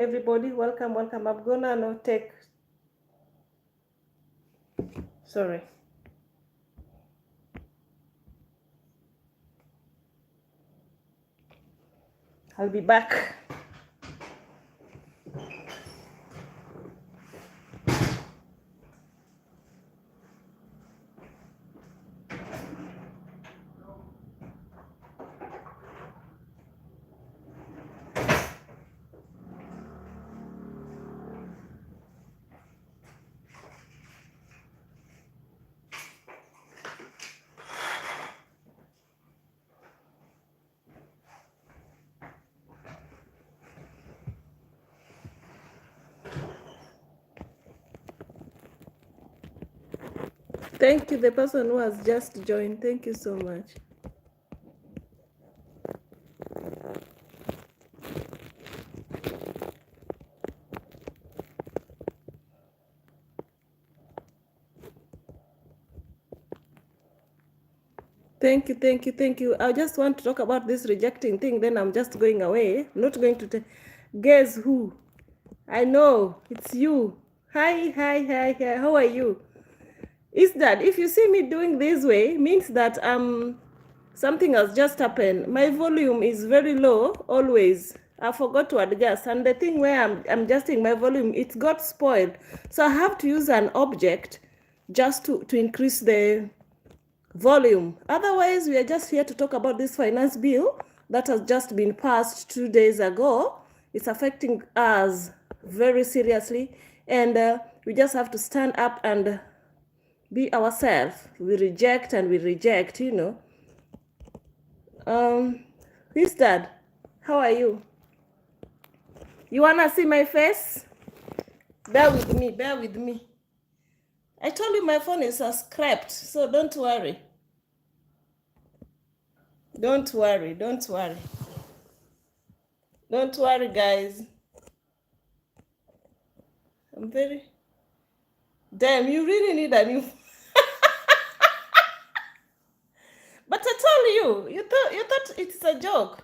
everybody. Welcome. I'm gonna now take. Sorry. I'll be back. Thank you, the person who has just joined. Thank you so much. Thank you. I just want to talk about this rejecting thing, then I'm just going away. I'm not going to guess who. I know, it's you. Hi. How are you? Is that if you see me doing this way, means that something has just happened. My volume is very low always. I forgot to adjust, and the thing where I'm adjusting my volume, it got spoiled. So I have to use an object just to increase the volume. Otherwise, we are just here to talk about this finance bill that has just been passed 2 days ago. It's affecting us very seriously, and we just have to stand up and be ourselves. We reject and we reject, you know. Who's that? How are you? You wanna see my face? Bear with me. I told you my phone is scrapped, so don't worry. Don't worry, guys. I'm very... Damn, you really need a new... But I told you, you thought it's a joke.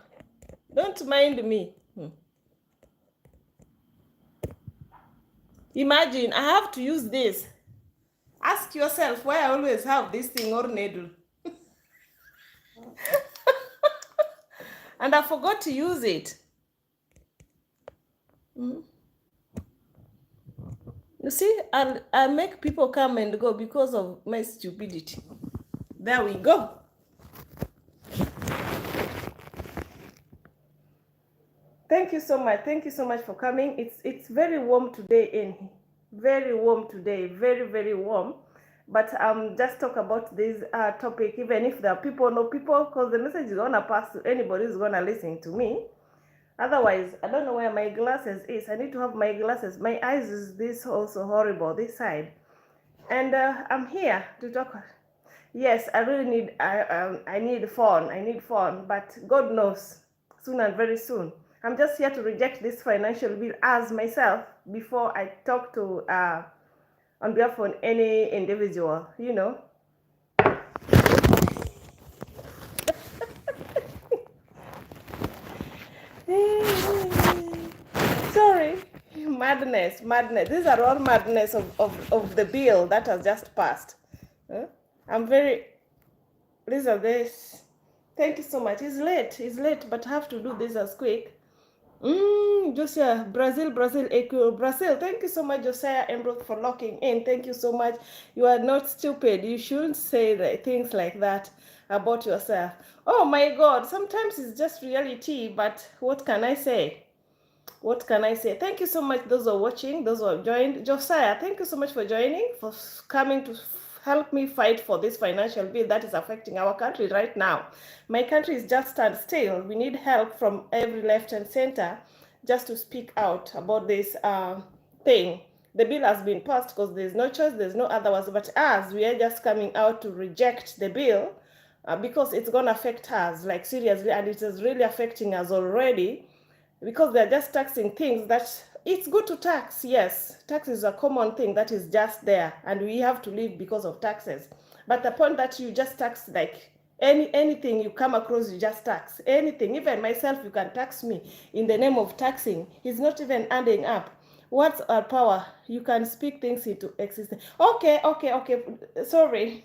Don't mind me. Imagine, I have to use this. Ask yourself why I always have this thing or needle. And I forgot to use it. You see, I make people come and go because of my stupidity. There we go. Thank you so much for coming. It's very warm today in here. Very warm today, very warm. But just talk about this topic, even if there are people, no people, because the message is gonna pass to anybody who's gonna listen to me. Otherwise, I don't know where my glasses is. I need to have my glasses. My eyes is this also horrible, this side. And I'm here to talk. Yes, I really need, I need phone, but God knows, soon and very soon. I'm just here to reject this financial bill as myself before I talk to, on behalf of any individual, you know. Sorry, madness. These are all madness of the bill that has just passed. I'm very, these are this. Thank you so much. It's late, but I have to do this as quick. Josiah, Brazil. Thank you so much, Josiah Embroth, for locking in. Thank you so much. You are not stupid. You shouldn't say things like that about yourself. Oh my God, sometimes it's just reality, but what can I say? Thank you so much, those who are watching, those who have joined. Josiah, thank you so much for joining, for coming to help me fight for this financial bill that is affecting our country right now. My country is just stand still. We need help from every left and center just to speak out about this thing. The bill has been passed because there's no choice, there's no otherwise, but us, we are just coming out to reject the bill because it's going to affect us, like seriously, and it is really affecting us already, because they're just taxing things that it's good to tax. Yes, tax is a common thing that is just there, and we have to live because of taxes. But the point that you just tax like Anything you come across, you just tax. Anything, even myself, you can tax me in the name of taxing. It's not even adding up. What's our power? You can speak things into existence. Okay. Sorry.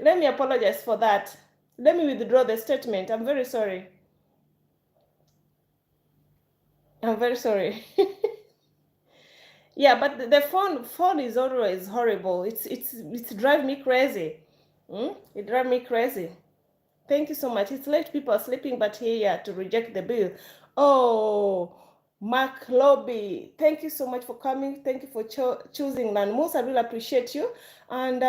Let me apologize for that. Let me withdraw the statement. I'm very sorry. I'm very sorry. Yeah, but the phone is always horrible. It's drive me crazy. It drive me crazy. Thank you so much. It's late, people are sleeping, but here to reject the bill. Oh, Mark Lobby, thank you so much for coming. Thank you for choosing Nanmus. I really appreciate you. And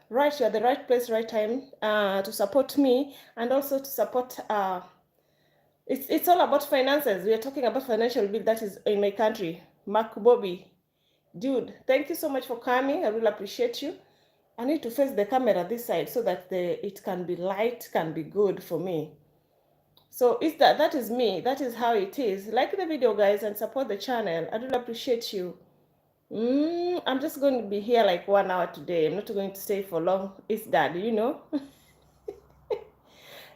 right, you're at the right place, right time to support me and also to support. It's all about finances. We are talking about financial bill that is in my country. Mark Bobby, dude, thank you so much for coming. I really appreciate you. I need to face the camera this side so that it can be light, can be good for me. So it's that is me. That is how it is. Like the video, guys, and support the channel. I really appreciate you. I'm just going to be here like 1 hour today. I'm not going to stay for long. It's that, you know.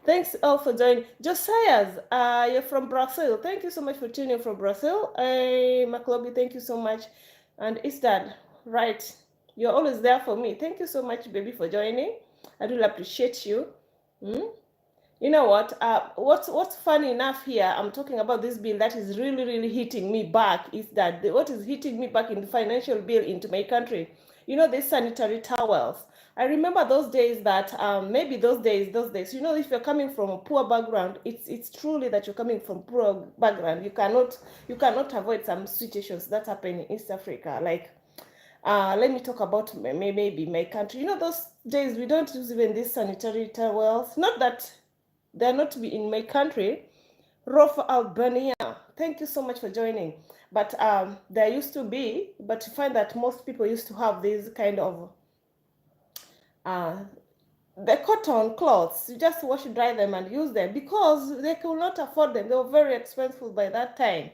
Thanks all for joining. Josiah's, you're from Brazil. Thank you so much for tuning in from Brazil. Hey, Maclobi, thank you so much. And it's that, right? You're always there for me. Thank you so much, baby, for joining. I really appreciate you. You know what? What's funny enough here, I'm talking about this bill that is really, really hitting me back is that what is hitting me back in the financial bill into my country, you know, these sanitary towels. I remember those days that maybe those days, you know, if you're coming from a poor background, it's truly that you're coming from poor background. You cannot avoid some situations that happen in East Africa. Like, let me talk about maybe my country. You know, those days we don't use even these sanitary towels. Not that they're not to be in my country. Rofa Albania, thank you so much for joining. But there used to be, but you find that most people used to have these kind of the cotton cloths. You just wash, dry them, and use them because they could not afford them. They were very expensive by that time.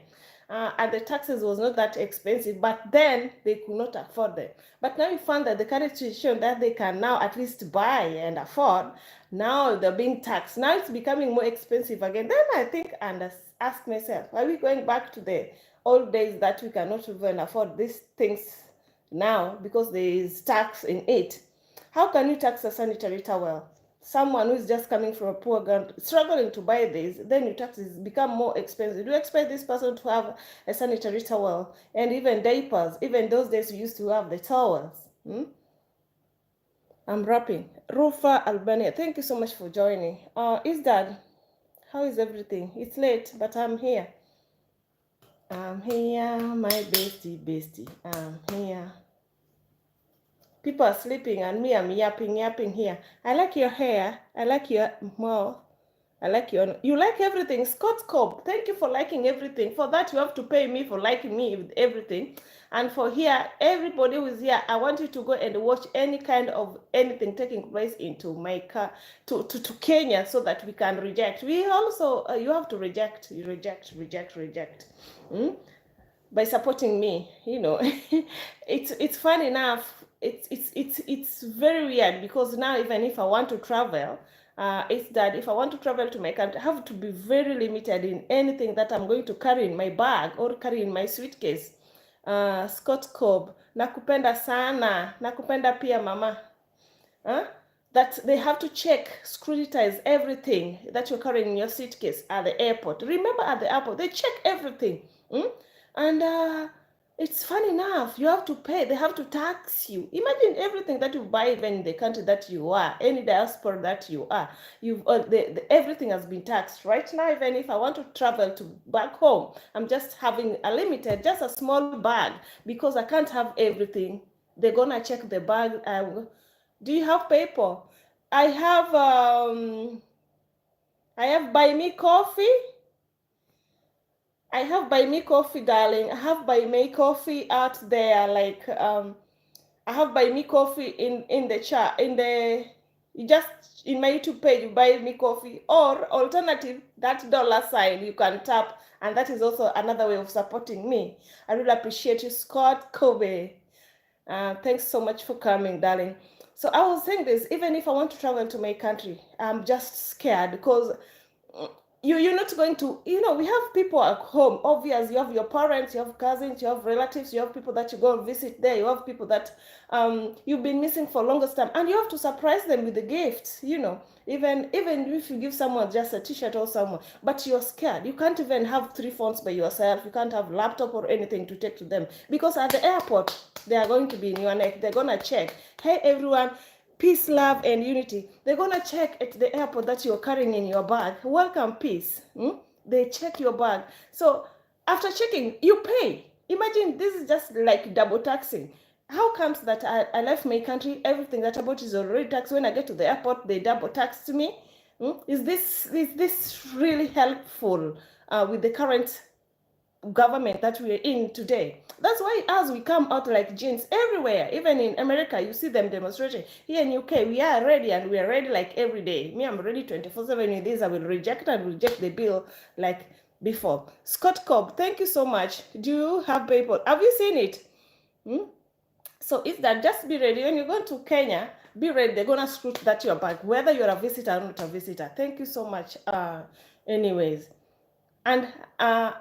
And the taxes was not that expensive, but then they could not afford them. But now you find that the current situation that they can now at least buy and afford, now they're being taxed. Now it's becoming more expensive again. Then I think and ask myself, are we going back to the old days that we cannot even afford these things now because there is tax in it? How can you tax a sanitary towel? Someone who is just coming from a poor ground, struggling to buy this, then your taxes become more expensive. Do you expect this person to have a sanitary towel and even diapers? Even those days we used to have the towels. I'm wrapping. Rufa Albania, thank you so much for joining. Is that, how is everything? It's late, but I'm here. I'm here, my bestie. I'm here. People are sleeping and me, I'm yapping here. I like your hair. I like your mouth. I like you like everything. Scott Cobb, thank you for liking everything. For that, you have to pay me for liking me with everything. And for here, everybody who is here, I want you to go and watch any kind of anything taking place into my car to Kenya so that we can reject. We also, you have to reject. By supporting me, you know. It's fun enough. It's very weird because now even if I want to travel, it's that if I want to travel to my country, I have to be very limited in anything that I'm going to carry in my bag or carry in my suitcase. Scott Cobb, nakupenda sana, nakupenda pia mama. That they have to check, scrutinize everything that you're carrying in your suitcase at the airport. Remember, at the airport, they check everything. And it's fun enough. You have to pay. They have to tax you. Imagine everything that you buy, even in the country that you are, any diaspora that you are. Everything has been taxed. Right now, even if I want to travel to back home, I'm just having a limited, just a small bag because I can't have everything. They're gonna check the bag. Do you have paper? I have buy me coffee. I have buy me coffee, darling. I have buy me coffee out there. Like I have buy me coffee in the chat you just in my YouTube page, you buy me coffee, or alternative, that dollar sign you can tap, and that is also another way of supporting me. I really appreciate you, Scott Kobe. Thanks so much for coming, darling. So I was saying this, even if I want to travel to my country, I'm just scared because you're not going to, we have people at home. Obvious, you have your parents, you have cousins, you have relatives, you have people that you go and visit there, you have people that you've been missing for longest time, and you have to surprise them with the gifts, even if you give someone just a t-shirt or someone, but you're scared. You can't even have 3 phones by yourself. You can't have laptop or anything to take to them, because at the airport they are going to be in your neck. They're going to check, hey everyone, peace, love, and unity. They're gonna check at the airport that you're carrying in your bag. Welcome, peace. They check your bag. So after checking, you pay. Imagine, this is just like double taxing. How comes that I left my country, everything that I bought is already taxed? When I get to the airport, they double tax me? Is this really helpful with the current government that we're in today? That's why as we come out like GENZ everywhere, even in America, you see them demonstrating. Here in UK, we are ready, and we are ready like every day. Me, I'm ready 24/7 with this. I will reject the bill like before. Scott Cobb, thank you so much. Do you have PayPal? Have you seen it? So it's that, just be ready. When you go to Kenya, be ready. They're going to screw that your bag, whether you're a visitor or not a visitor. Thank you so much. Anyways. And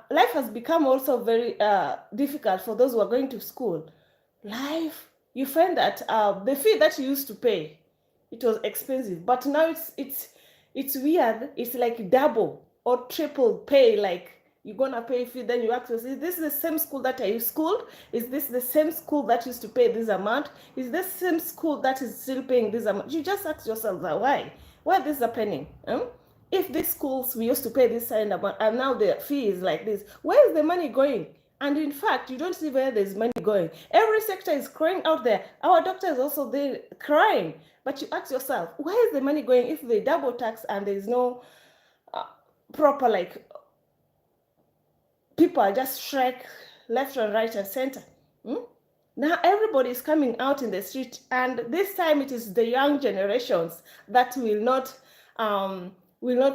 life has become also very difficult for those who are going to school. Life, you find that the fee that you used to pay, it was expensive, but now it's weird. It's like double or triple pay. Like, you're gonna pay a fee, then you ask yourself, is this the same school that I schooled? Is this the same school that used to pay this amount? Is this same school that is still paying this amount? You just ask yourself that, why this is happening? If these schools, we used to pay this kind of amount, and now the fee is like this, where is the money going? And in fact, you don't see where there's money going. Every sector is crying out there. Our doctors also, they're crying. But you ask yourself, where is the money going if they double tax and there's no proper, like, people are just shrek left and right and center? Now everybody is coming out in the street, and this time it is the young generations that will not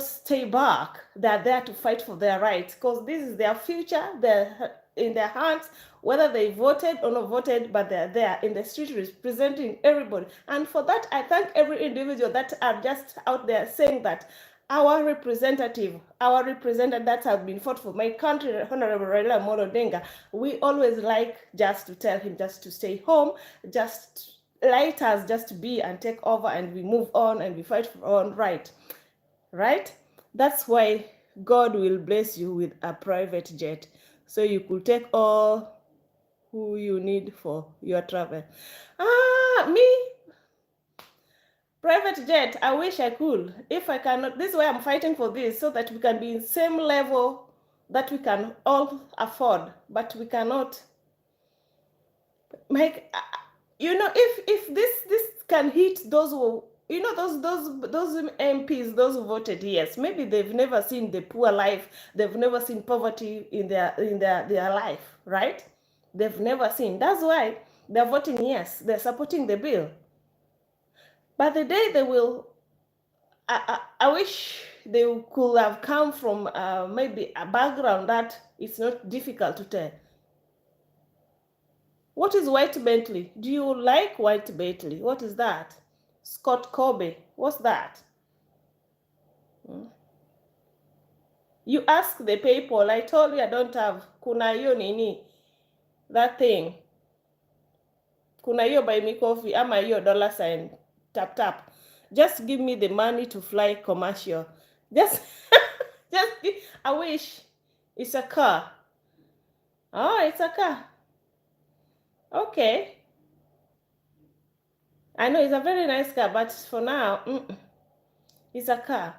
stay back. They're there to fight for their rights, because this is their future. They're in their hands, whether they voted or not voted, but they're there in the street representing everybody. And for that, I thank every individual that are just out there saying that our representative that have been fought for my country, Honorable Raila Amolo Odinga, we always like just to tell him just to stay home, just let us just be and take over, and we move on and we fight for our own right? That's why God will bless you with a private jet, so you could take all who you need for your travel. Me, private jet, I wish I could. If I cannot, this is why I'm fighting for this, so that we can be in same level that we can all afford, but we cannot make, if this can hit those who, those MPs, those who voted yes, maybe they've never seen the poor life, they've never seen poverty in their life, right? They've never seen. That's why they're voting yes, they're supporting the bill. But the day they will, I wish they could have come from maybe a background that it's not difficult to tell. What is white Bentley? Do you like white Bentley? What is that? Scott Kobe, what's that? You ask the people. I told you I don't have. Kuna hiyo nini, that thing. Kuna hiyo buy me coffee, ama hiyo $sign tap. Just give me the money to fly commercial. Just I wish. It's a car. Oh, it's a car. Okay. I know it's a very nice car, but for now, it's a car.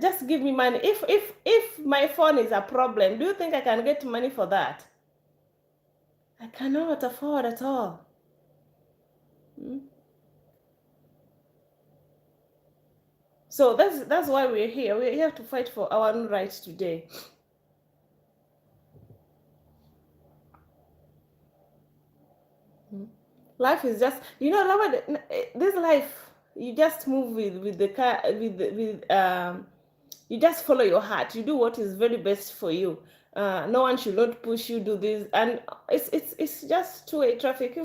Just give me money. If my phone is a problem, do you think I can get money for that? I cannot afford at all. So that's why we're here. We're here to fight for our own rights today. Life is just, this life, you just move with the car, you just follow your heart. You do what is very best for you. No one should not push you do this, and it's just two-way traffic.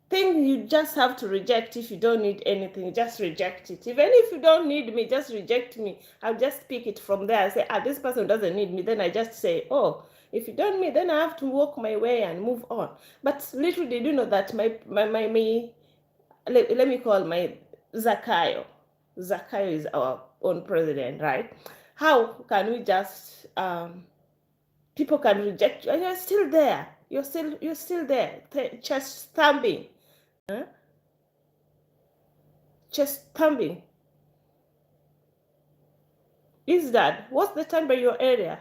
thing you just have to reject. If you don't need anything, just reject it. Even if you don't need me, just reject me. I'll just pick it from there. I say, this person doesn't need me. Then I just say, oh, if you don't need me, then I have to walk my way and move on. But little did you know that let me call my Zakayo. Zakayo is our own president, right? How can we just people can reject you and you're still there? You're still there, chest thumping, huh? Chest thumping. Is that what's the time by your area?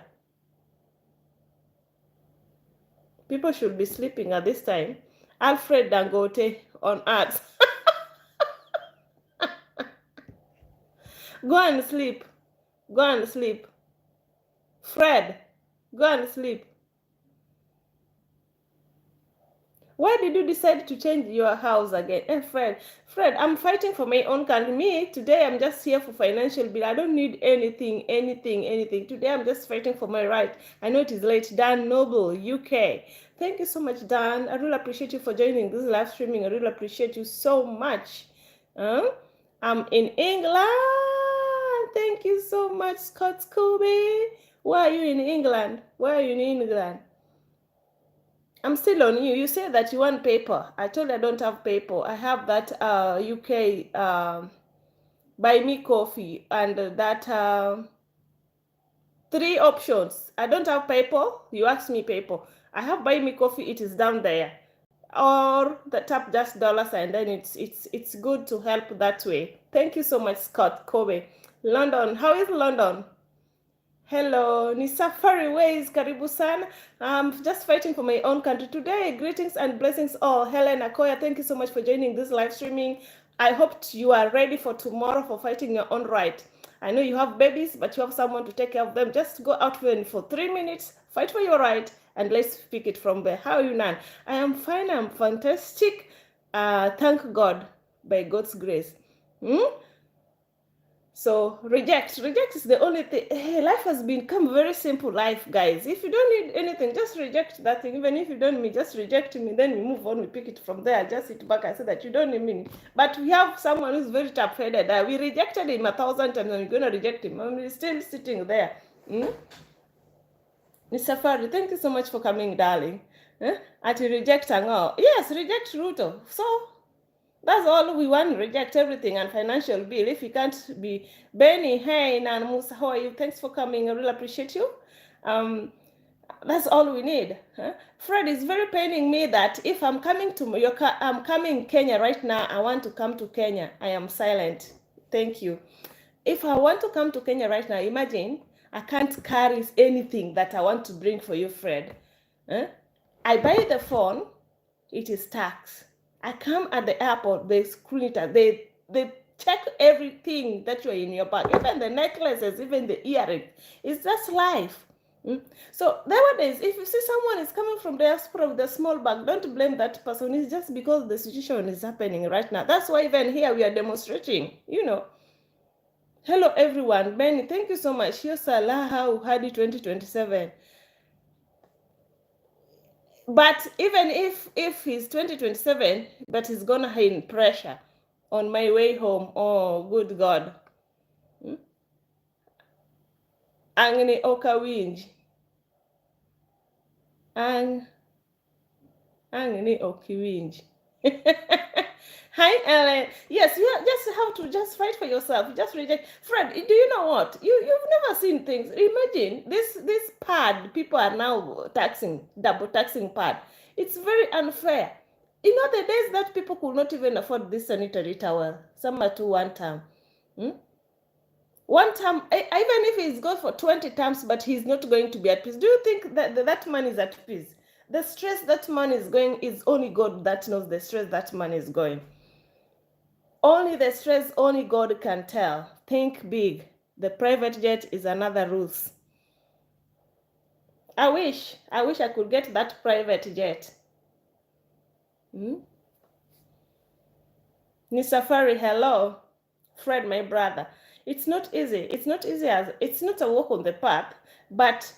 People should be sleeping at this time. Alfred Dangote on earth. Go and sleep. Go and sleep. Fred, go and sleep. Why did you decide to change your house again? Fred, I'm fighting for my own country. Me, today I'm just here for financial bill. I don't need anything. Today I'm just fighting for my right. I know it is late. Dan Noble, UK. Thank you so much, Dan. I really appreciate you for joining this live streaming. I really appreciate you so much. I'm in England. Thank you so much, Scott Scooby. Why are you in England? Why are you in England? I'm still on you. You say that you want paper. I told you I don't have paper. I have that UK buy me coffee and that 3 options. I don't have paper. You ask me paper. I have buy me coffee. It is down there. Or the tap just dollars and then it's good to help that way. Thank you so much, Scott Kobe. London. How is London? Hello, ni safari ways, karibu sana. I'm just fighting for my own country today. Greetings and blessings all. Helen Akoya, thank you so much for joining this live streaming. I hope you are ready for tomorrow for fighting your own right. I know you have babies, but you have someone to take care of them. Just go out for 3 minutes, fight for your right, and let's pick it from there. How are you, Nan? I am fine. I'm fantastic. Thank God, by God's grace. So reject is the only thing. Hey, life has become very simple life, guys. If you don't need anything, just reject that thing. Even if you don't need me, just reject me. Then we move on, we pick it from there. Just sit back and say that you don't need me. But we have someone who's very tough-headed. We rejected him 1,000 times and we're going to reject him. And we're still sitting there. Safari, thank you so much for coming, darling. At reject and all. Yes, reject Ruto. So that's all we want, reject everything and financial bill. If you can't be Benny, hey, and Musa, how are you? Thanks for coming. I really appreciate you. That's all we need. Fred, is very paining me that if I'm coming to I'm coming Kenya right now, I want to come to Kenya. I am silent. Thank you. If I want to come to Kenya right now, imagine I can't carry anything that I want to bring for you, Fred. I buy the phone, it is tax. I come at the airport, they screen it, they check everything that you're in your bag, even the necklaces, even the earrings. It's just life. So nowadays, if you see someone is coming from diaspora with a small bag, don't blame that person. It's just because the situation is happening right now. That's why even here we are demonstrating, Hello, everyone. Benny, thank you so much. Here's Salah Hadi 2027. But even if he's 2027, but he's gonna have pressure on my way home. Oh, good God. Angni okawinj. Angni okiwinj. Hi, Ellen. Yes, you just have to just fight for yourself. Just reject. Fred, do you know what? You've never seen things. Imagine this pad. People are now double taxing pad. It's very unfair. You know the days that people could not even afford this sanitary towel. Some are to 1 time. 1 time, even if he's going for 20 times, but he's not going to be at peace. Do you think that man is at peace? The stress that man is going is only God that knows the stress that man is going. Only the stress only God can tell. Think big. The private jet is another rules. I wish I could get that private jet. Ni Safari, hello. Fred, my brother. It's not easy. It's not a walk on the path, but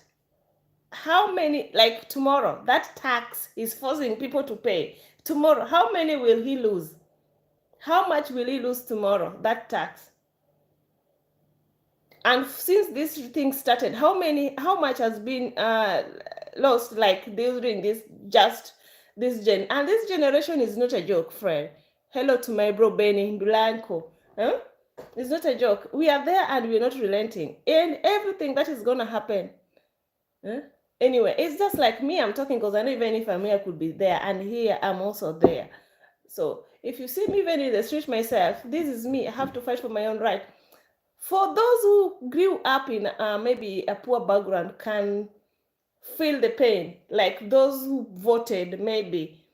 how many, like tomorrow, that tax is forcing people to pay. Tomorrow, how many will he lose? How much will he lose tomorrow, that tax? And since this thing started, how much has been lost, like during and this generation is not a joke, friend. Hello to my bro Benny Blanco. Huh? It's not a joke. We are there and we're not relenting in everything that is gonna happen. Huh? Anyway, it's just like me, I'm talking because I know even if I'm here, I could be there, and here I'm also there. So if you see me even in the street myself, this is me. I have to fight for my own right. For those who grew up in maybe a poor background can feel the pain, like those who voted maybe.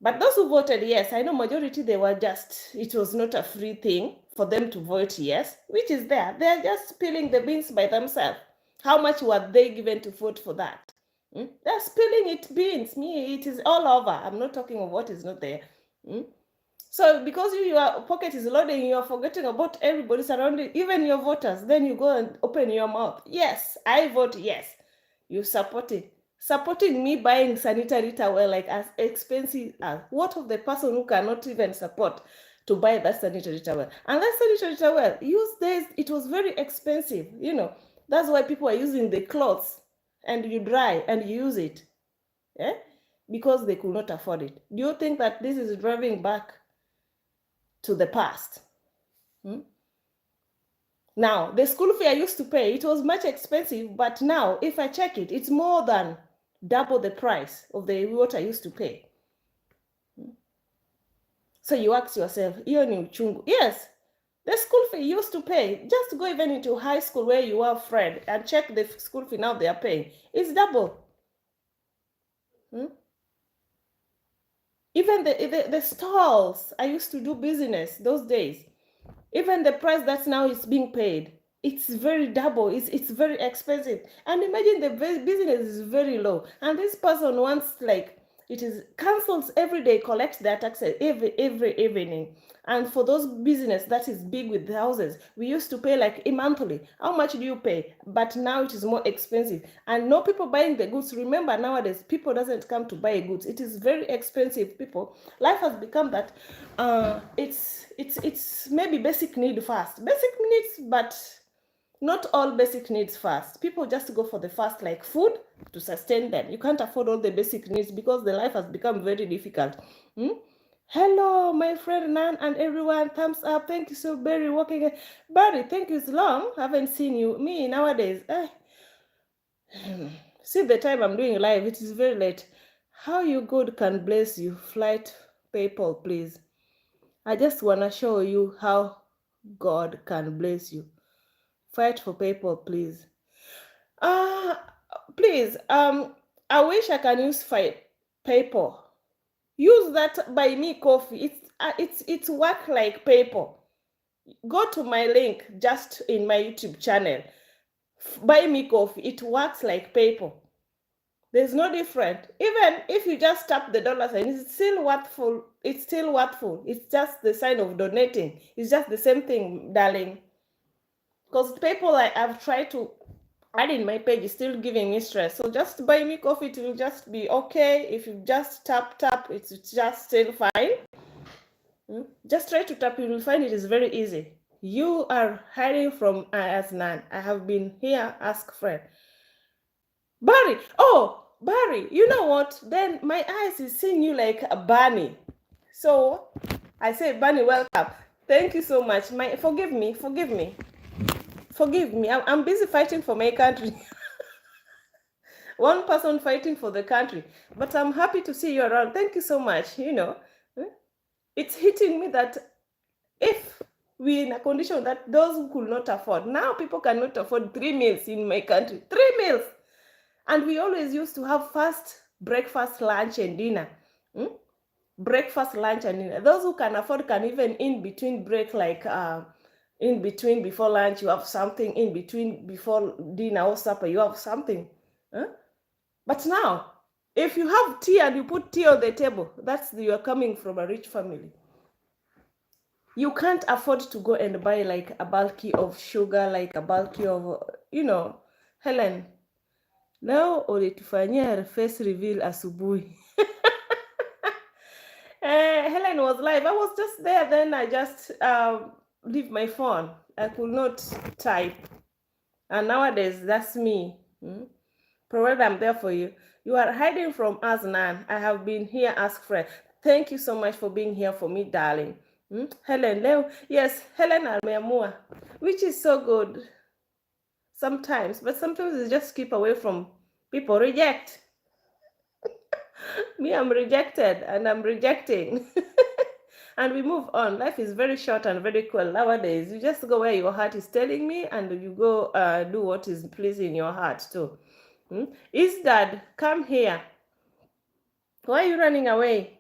But those who voted yes, I know majority, they were just, it was not a free thing for them to vote yes, which is there. They're just spilling the beans by themselves. How much were they given to vote for that? They're spilling it beans. Me, it is all over. I'm not talking of what is not there. So because your pocket is loading, you are forgetting about everybody surrounding, even your voters. Then you go and open your mouth. Yes, I vote yes. You supporting me buying sanitary towel, like as expensive as what of the person who cannot even support to buy that sanitary towel? And that sanitary towel, used days, it was very expensive. That's why people are using the clothes, and you dry and you use it, because they could not afford it. Do you think that this is driving back to the past? Now, the school fee I used to pay, it was much expensive, but now if I check it, it's more than double the price of what I used to pay. So you ask yourself, hiyo ni uchungu. Yes, the school fee you used to pay, just go even into high school where you are Fred and check the school fee now they are paying. It's double. Even the stalls I used to do business those days, even the price that now is being paid, it's very double. It's very expensive. And imagine the business is very low, and this person wants, like, it is councils every day collect their taxes every evening. And for those business that is big with the houses, we used to pay like a monthly. How much do you pay? But now it is more expensive, and no people buying the goods. Remember, nowadays people doesn't come to buy goods. It is very expensive. People, life has become that. It's maybe basic need first, basic needs, but not all basic needs first. People just go for the first, like food to sustain them. You can't afford all the basic needs because the life has become very difficult. Hello, my friend Nan and everyone. Thumbs up. Thank you so very working. Barry, thank you. It's long. Haven't seen you. Me nowadays. See the time I'm doing live. It is very late. How you good can bless you. Flight PayPal, please. I just wanna show you how God can bless you. Fight for PayPal, please. Please. I wish I can use PayPal. Use that buy me coffee. It's work like PayPal. Go to my link just in my YouTube channel. Buy me coffee. It works like PayPal. There's no different. Even if you just tap the dollar sign, it's still worthful. It's still worthful. It's just the sign of donating. It's just the same thing, darling. Because PayPal, I've tried to add in my page, is still giving me stress. So just buy me coffee. It will just be okay. If you just tap, it's just still fine. Just try to tap. You will find it is very easy. You are hiding from as Nan. I have been here. Ask friend. Barry. Oh, Barry, you know what? Then my eyes is seeing you like a bunny. So I say, Bunny, welcome. Thank you so much. Forgive me. I'm busy fighting for my country. One person fighting for the country. But I'm happy to see you around. Thank you so much. It's hitting me that if we're in a condition that those who could not afford, now people cannot afford 3 meals in my country. 3 meals. And we always used to have fast breakfast, lunch, and dinner. Breakfast, lunch, and dinner. Those who can afford can even in between break, like in between before lunch, you have something. In between before dinner or supper, you have something. But now, if you have tea and you put tea on the table, you are coming from a rich family. You can't afford to go and buy like a bulky of sugar, like a bulky of, Helen, Leo ulitufanyia face reveal asubuhi. Helen was live. I was just there, then I just leave my phone. I could not type. And nowadays, that's me. Provided I'm there for you. You are hiding from us, Nan. I have been here, ask friend. Thank you so much for being here for me, darling. Helen, Leo. Yes, Helen ameamua, which is so good sometimes, but sometimes you just keep away from people. Reject. Me, I'm rejected and I'm rejecting. And we move on. Life is very short and very cool nowadays. You just go where your heart is telling me, and you go do what is pleasing your heart too. Is Dad, come here. Why are you running away?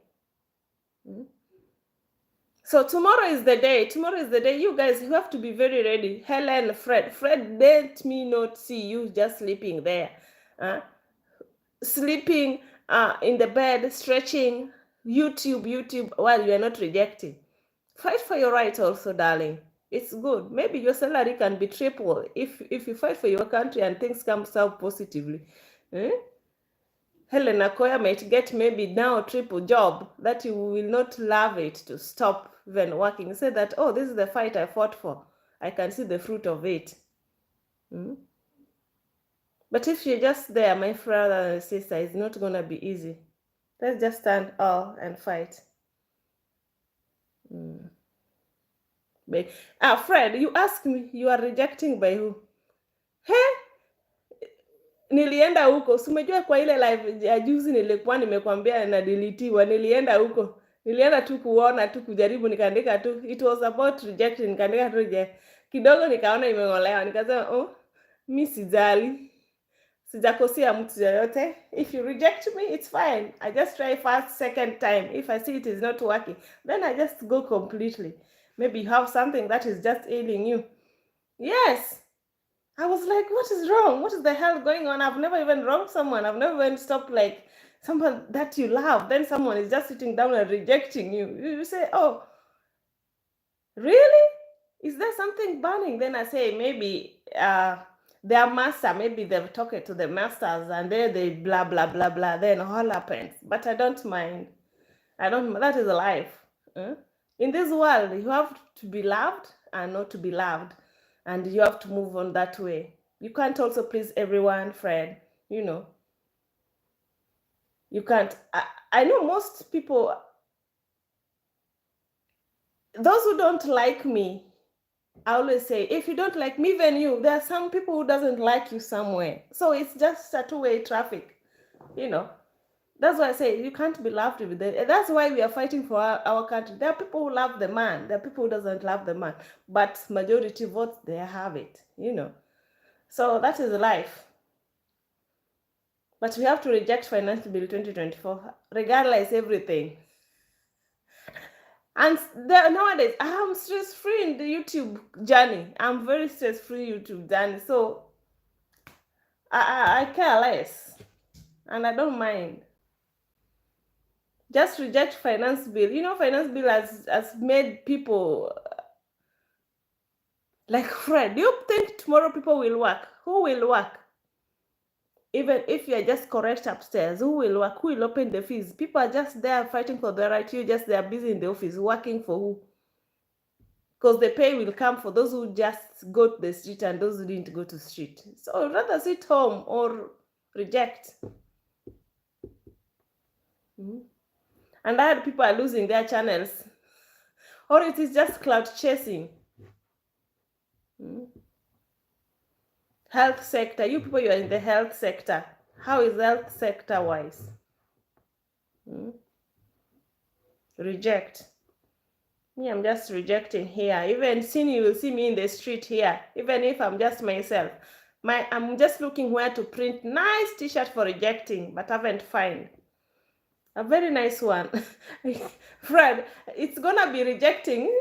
So tomorrow is the day. Tomorrow is the day. You guys, you have to be very ready. Helen, Fred, let me not see you just sleeping there. Sleeping in the bed, stretching, YouTube, while you are not rejecting. Fight for your right also, darling. It's good. Maybe your salary can be triple if you fight for your country and things come out positively. Helen Akoya might get maybe now a triple job that you will not love it to stop even working. Say that, oh, this is the fight I fought for. I can see the fruit of it. But if you're just there, my brother and sister, it's not going to be easy. Let's just stand all and fight. Fred, you asked me, you are rejecting by who? Nilienda huko, si umejua kwa ile live ya juzi nilikuwa nimekwambia deletiwa, nilienda huko. Nilienda tu kuona tu kujaribu, nikaandika tu it was about rejection, nikaandika tu reject. Kidogo nikaona imeng'olewa, nikasema oh, mi sijali. Sijakosea mtu yoyote. If you reject me, it's fine. I just try first, second time. If I see it is not working, then I just go completely. Maybe you have something that is just ailing you. Yes. I was like, what is wrong? What is the hell going on? I've never even wronged someone. I've never even stopped like someone that you love. Then someone is just sitting down and rejecting you. You say, oh, really? Is there something burning? Then I say, maybe their master, maybe they've talked to the masters and then they blah, blah, blah, blah. Then all happens. But I don't mind. That is life. In this world, you have to be loved and not to be loved. And you have to move on that way. You can't also please everyone, Fred. You can't. I know most people, those who don't like me, I always say, if you don't like me, even you, there are some people who doesn't like you somewhere. So it's just a two-way traffic, That's why I say you can't be loved with it. That's why we are fighting for our country. There are people who love the man. There are people who doesn't love the man. But majority votes, they have it, So that is life. But we have to reject Finance Bill 2024, regardless everything. And nowadays, I am stress-free in the YouTube journey. I'm very stress-free YouTube journey. So I care less. And I don't mind. Just reject Finance Bill. Finance Bill has made people like Fred. Do you think tomorrow people will work? Who will work? Even if you're just correct upstairs, who will work? Who will open the fees? People are just there fighting for their right. They are busy in the office. Working for who? Because the pay will come for those who just go to the street and those who didn't go to the street. So rather sit home or reject. And I heard people are losing their channels. Or it is just cloud chasing. Health sector. You people, you are in the health sector. How is health sector wise? Reject. Me, I'm just rejecting here. Even you will see me in the street here. Even if I'm just myself. I'm just looking where to print nice t-shirt for rejecting, but I haven't found a very nice one. Fred, it's gonna be rejecting.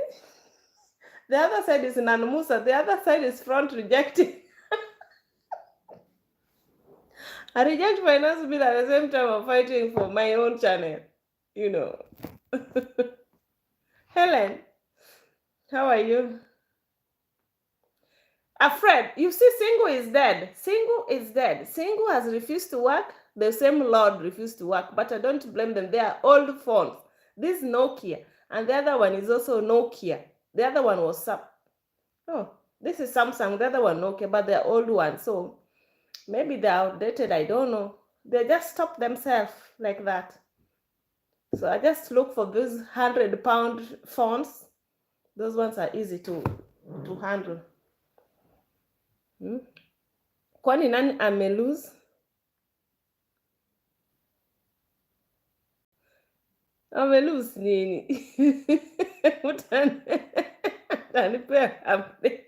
The other side is Nanmusa. The other side is front rejecting. I reject Finance Bill at the same time I'm fighting for my own channel. Helen, how are you? Afraid. You see, Single is dead. Single is dead. Single has refused to work. The same Lord refused to work, but I don't blame them. They are old phones. This Nokia, and the other one is also Nokia. The other one was oh, this is Samsung. The other one Nokia, but they're old ones. So maybe they're outdated. I don't know. They just stop themselves like that. So I just look for these 100-pound phones. Those ones are easy to handle. Kwani nani amelose? Amelose nini? Utanipea update.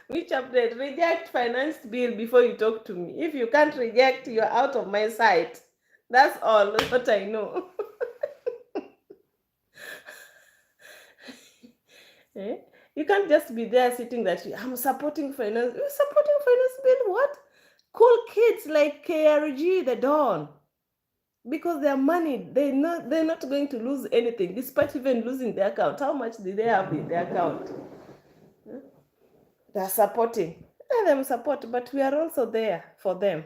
Which update? Reject finance bill before you talk to me. If you can't reject, you're out of my sight. That's all. That's what I know. Eh? You can't just be there sitting that I'm supporting finance. You're supporting finance bill? What? Cool kids like KRG, the Dawn. Because their money, they're not going to lose anything, despite even losing their account. How much do they have in their account? They're supporting. Let them support, but we are also there for them.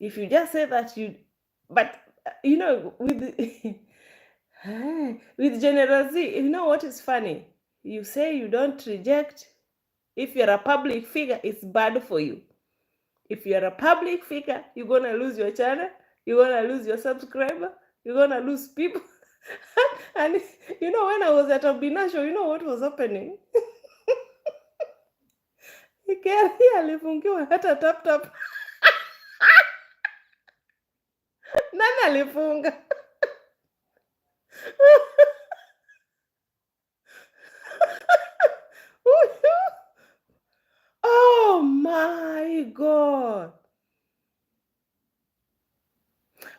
If you just say that but you know, with with generosity, you know what is funny? You say you don't reject. If you're a public figure, it's bad for you. If you're a public figure, you're gonna lose your channel, you're gonna lose your subscriber, you're gonna lose people. And you know, when I was at Obina show, you know what was happening? Alifungiwa hata tap tap. Nani alifunga? Oh my God.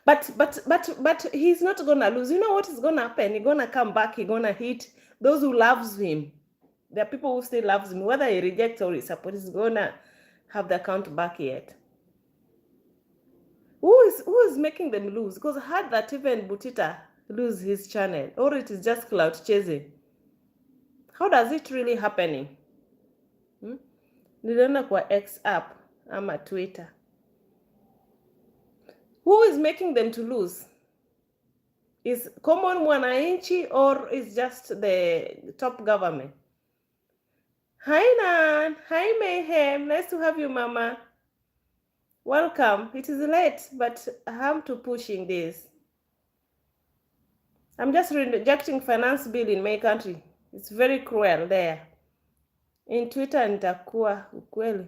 But he's not gonna lose. You know what is gonna happen? He's gonna come back. He's gonna hit those who loves him. There are people who still loves him, whether he rejects or he supports. He's gonna have the account back yet. Who is making them lose? Because I heard that even Butita lose his channel, or it is just cloud chasing. How does it really happening? Niliona kwa X app ama Twitter. Who is making them to lose? Is common mwanaichi or is just the top government? Hi Nan, hi Mayhem, nice to have you, Mama. Welcome. It is late, but I'm to pushing this. I'm just rejecting finance bill in my country. It's very cruel there. In Twitter nitakuwa ukweli.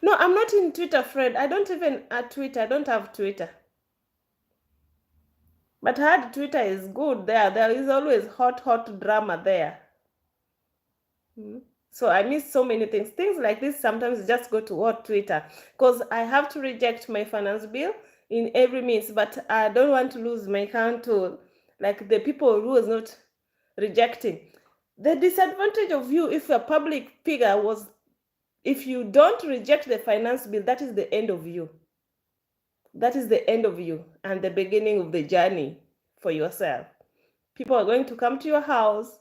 No, I'm not in Twitter, Fred. I don't even add Twitter. I don't have Twitter. But I heard Twitter is good there. There is always hot drama there. So I miss so many things. Things like this sometimes just go to what Twitter. Because I have to reject my finance bill in every means. But I don't want to lose my account to like the people who is not rejecting. The disadvantage of you, if a public figure was, if you don't reject the finance bill, that is the end of you. That is the end of you and the beginning of the journey for yourself. People are going to come to your house.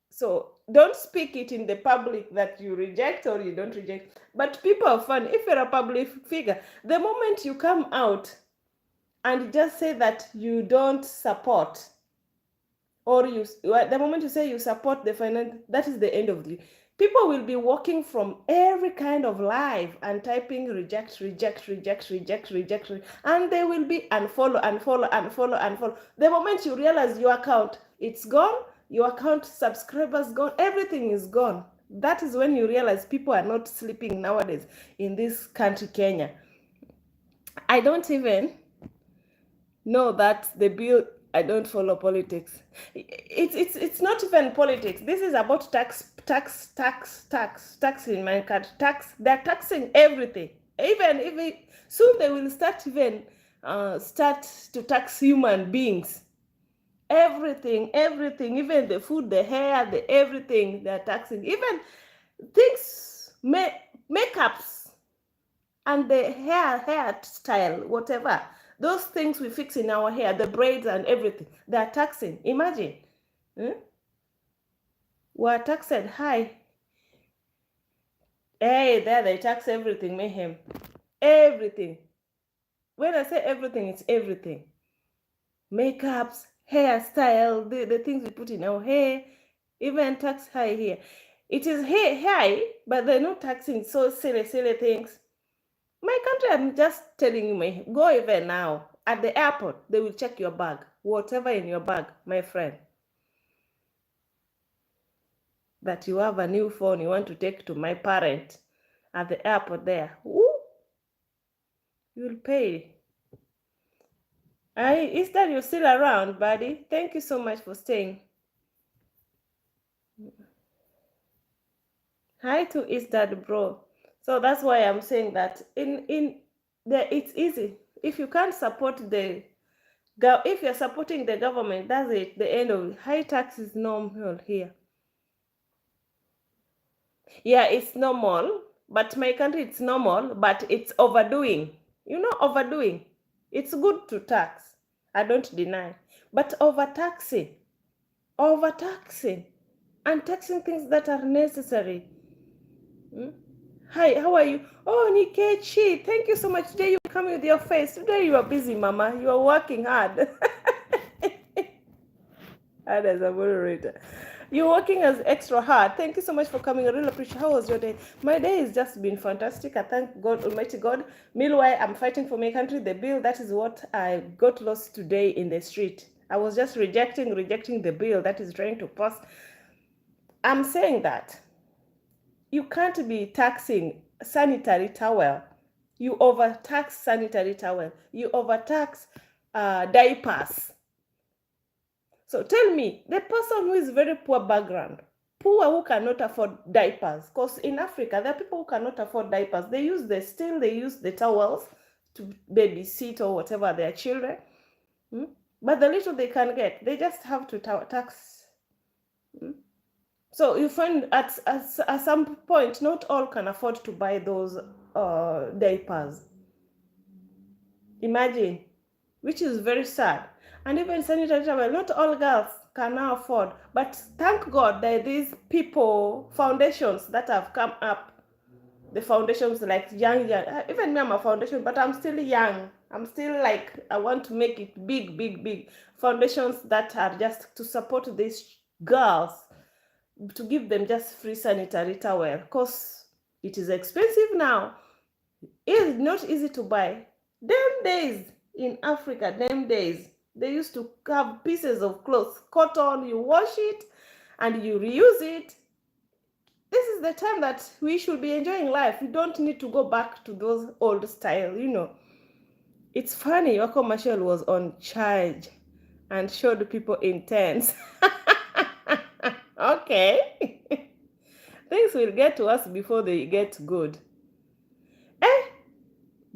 So don't speak it in the public that you reject or you don't reject. But people are fun. If you're a public figure, the moment you come out and just say that you don't support, or the moment you say you support the finance, that is the end of the. People will be walking from every kind of live and typing reject, and they will be unfollow. The moment you realize your account, it's gone, your account subscribers gone, everything is gone. That is when you realize people are not sleeping nowadays in this country, Kenya. I don't even know that the bill. I don't follow politics. It's not even politics. This is about tax in my country. They're taxing everything. Even soon they will start to tax human beings. Everything, even the food, the hair, the everything, they're taxing. Even things, makeups, and the hair style, whatever. Those things we fix in our hair, the braids and everything, they're taxing. Imagine. were taxed high. Hey, there they tax everything, mayhem. Everything. When I say everything, it's everything. Makeups, hairstyle, the things we put in our hair, even tax high here. It is high, but they're not taxing so silly things. My country, I'm just telling you, go even now. At the airport, they will check your bag. Whatever in your bag, my friend. That you have a new phone you want to take to my parent at the airport there. Woo! You'll pay. Easter, you're still around, buddy. Thank you so much for staying. Hi to Easter, bro. So that's why I'm saying that it's easy. If you can't support if you're supporting the government, that's it. The end of it. High tax is normal here. Yeah, it's normal, but my country it's normal, but it's overdoing. Overdoing. It's good to tax. I don't deny. But overtaxing, and taxing things that are necessary. Hi, how are you? Oh, Nikechi, thank you so much. Today you come with your face. Today you are busy, Mama. You are working hard. And as a moderator, you're working as extra hard. Thank you so much for coming. I really appreciate. How was your day? My day has just been fantastic. I thank God, Almighty God. Meanwhile, I'm fighting for my country. The bill, that is what I got lost today in the street. I was just rejecting the bill that is trying to pass. I'm saying that you can't be taxing sanitary towel. You overtax sanitary towel. You overtax diapers. So tell me, the person who is very poor background, who cannot afford diapers, because in Africa, there are people who cannot afford diapers. They use the towels to babysit or whatever their children. But the little they can get, they just have to tax. So you find at some point, not all can afford to buy those diapers. Imagine, which is very sad. And even sanitary towel, not all girls can now afford. But thank God there are these foundations that have come up. The foundations like young. Even me, I'm a foundation, but I'm still young. I'm still like, I want to make it big. Foundations that are just to support these girls, to give them just free sanitary towel, because it is expensive now. It's not easy to buy. Them days in Africa, they used to have pieces of clothes, cotton, you wash it and you reuse it. This is the time that we should be enjoying life. You don't need to go back to those old style, It's funny, Yoko Marshall was on charge and showed people intense. Okay. Things will get to us before they get good.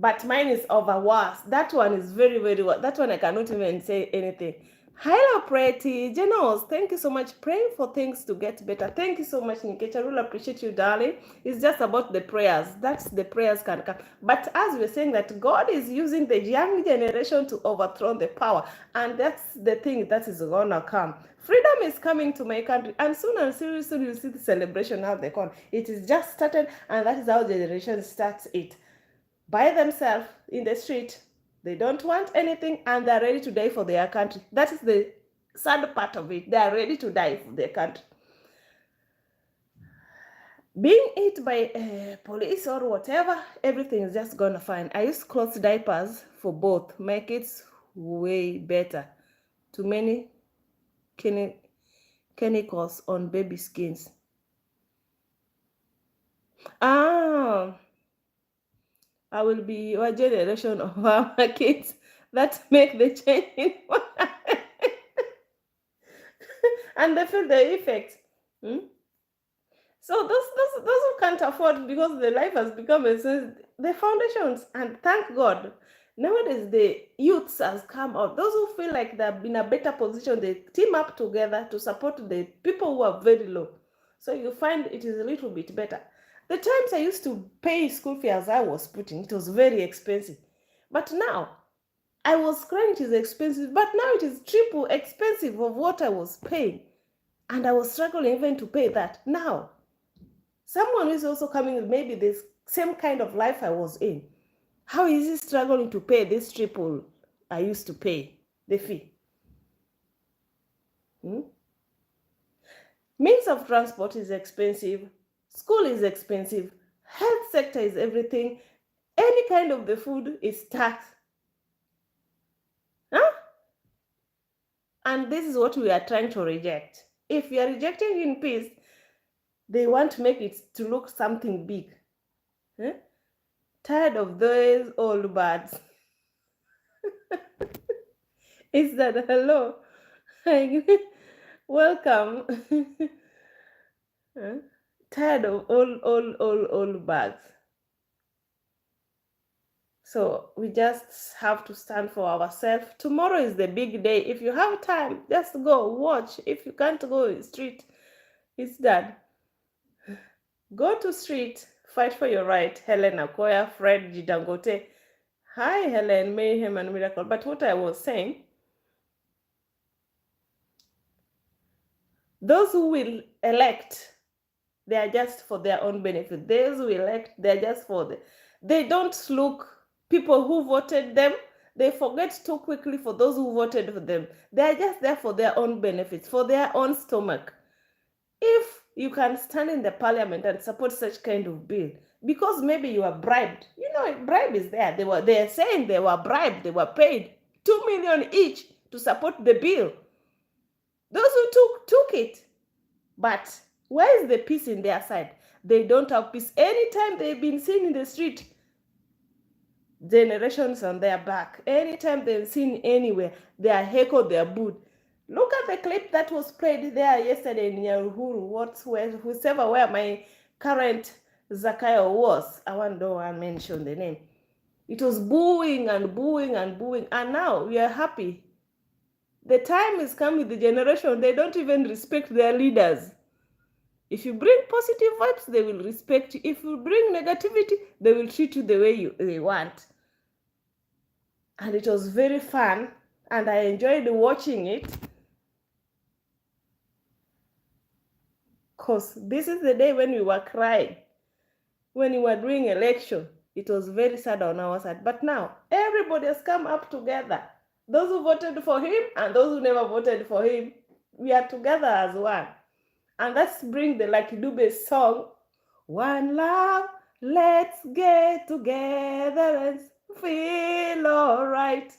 But mine is over worse. That one is very, very worse. That one I cannot even say anything. Hello, Pretty. Genos, thank you so much. Praying for things to get better. Thank you so much, Nikecha. I really appreciate you, darling. It's just about the prayers. That's the prayers can come. But as we're saying that God is using the young generation to overthrow the power. And that's the thing that is going to come. Freedom is coming to my country. And soon you'll see the celebration how they come. It is just started, and that is how generation starts it. By themselves in the street. They don't want anything, and they're ready to die for their country. That is the sad part of it. They are ready to die for their country. Being hit by police or whatever, everything is just gonna fine. I use cloth diapers for both. My kids way better. Too many chemicals on baby skins. I will be your generation of our kids that make the change and they feel the effect. So those who can't afford, because the life has become the foundations, and thank God nowadays the youths has come out. Those who feel like they're in a better position, they team up together to support the people who are very low. So you find it is a little bit better. The times I used to pay school fees I was putting, it was very expensive. But now, I was crying it is expensive, but now it is triple expensive of what I was paying. And I was struggling even to pay that. Now, someone who is also coming with maybe this same kind of life I was in, how is he struggling to pay this triple I used to pay, the fee? Means of transport is expensive. School is expensive. Health sector is everything. Any kind of the food is taxed. Huh? And this is what we are trying to reject. If we are rejecting in peace, they want to make it to look something big. Huh? Tired of those old birds. Is that hello? Welcome. Huh? Tired of old birds. So we just have to stand for ourselves. Tomorrow is the big day. If you have time, just go watch. If you can't go street, it's done. Go to street, fight for your right. Helen Akoya, Fred Jidangote. Hi, Helen, Mayhem and Miracle. But what I was saying, those who will elect, they are just for their own benefit. Those who elect, they are just for they don't look people who voted them. They forget too quickly for those who voted for them. They are just there for their own benefits, for their own stomach. If you can stand in the parliament and support such kind of bill, because maybe you are bribed, bribe is there. They are saying they were bribed, they were paid 2 million each to support the bill. Those who took it. But where is the peace in their side? They don't have peace. Anytime they've been seen in the street, generations on their back. Anytime they've seen anywhere, they are heckled, they are booed. Look at the clip that was played there yesterday in Nyahuru, whoever where my current Zakayo was. I don't want to mention the name. It was booing and booing and booing. And now we are happy. The time is come with the generation. They don't even respect their leaders. If you bring positive vibes, they will respect you. If you bring negativity, they will treat you the way they want. And it was very fun, and I enjoyed watching it. Because this is the day when we were crying. When we were doing election, it was very sad on our side. But now, everybody has come up together. Those who voted for him and those who never voted for him, we are together as one. And let's bring the Lucky Dube song, One Love, let's get together and feel all right.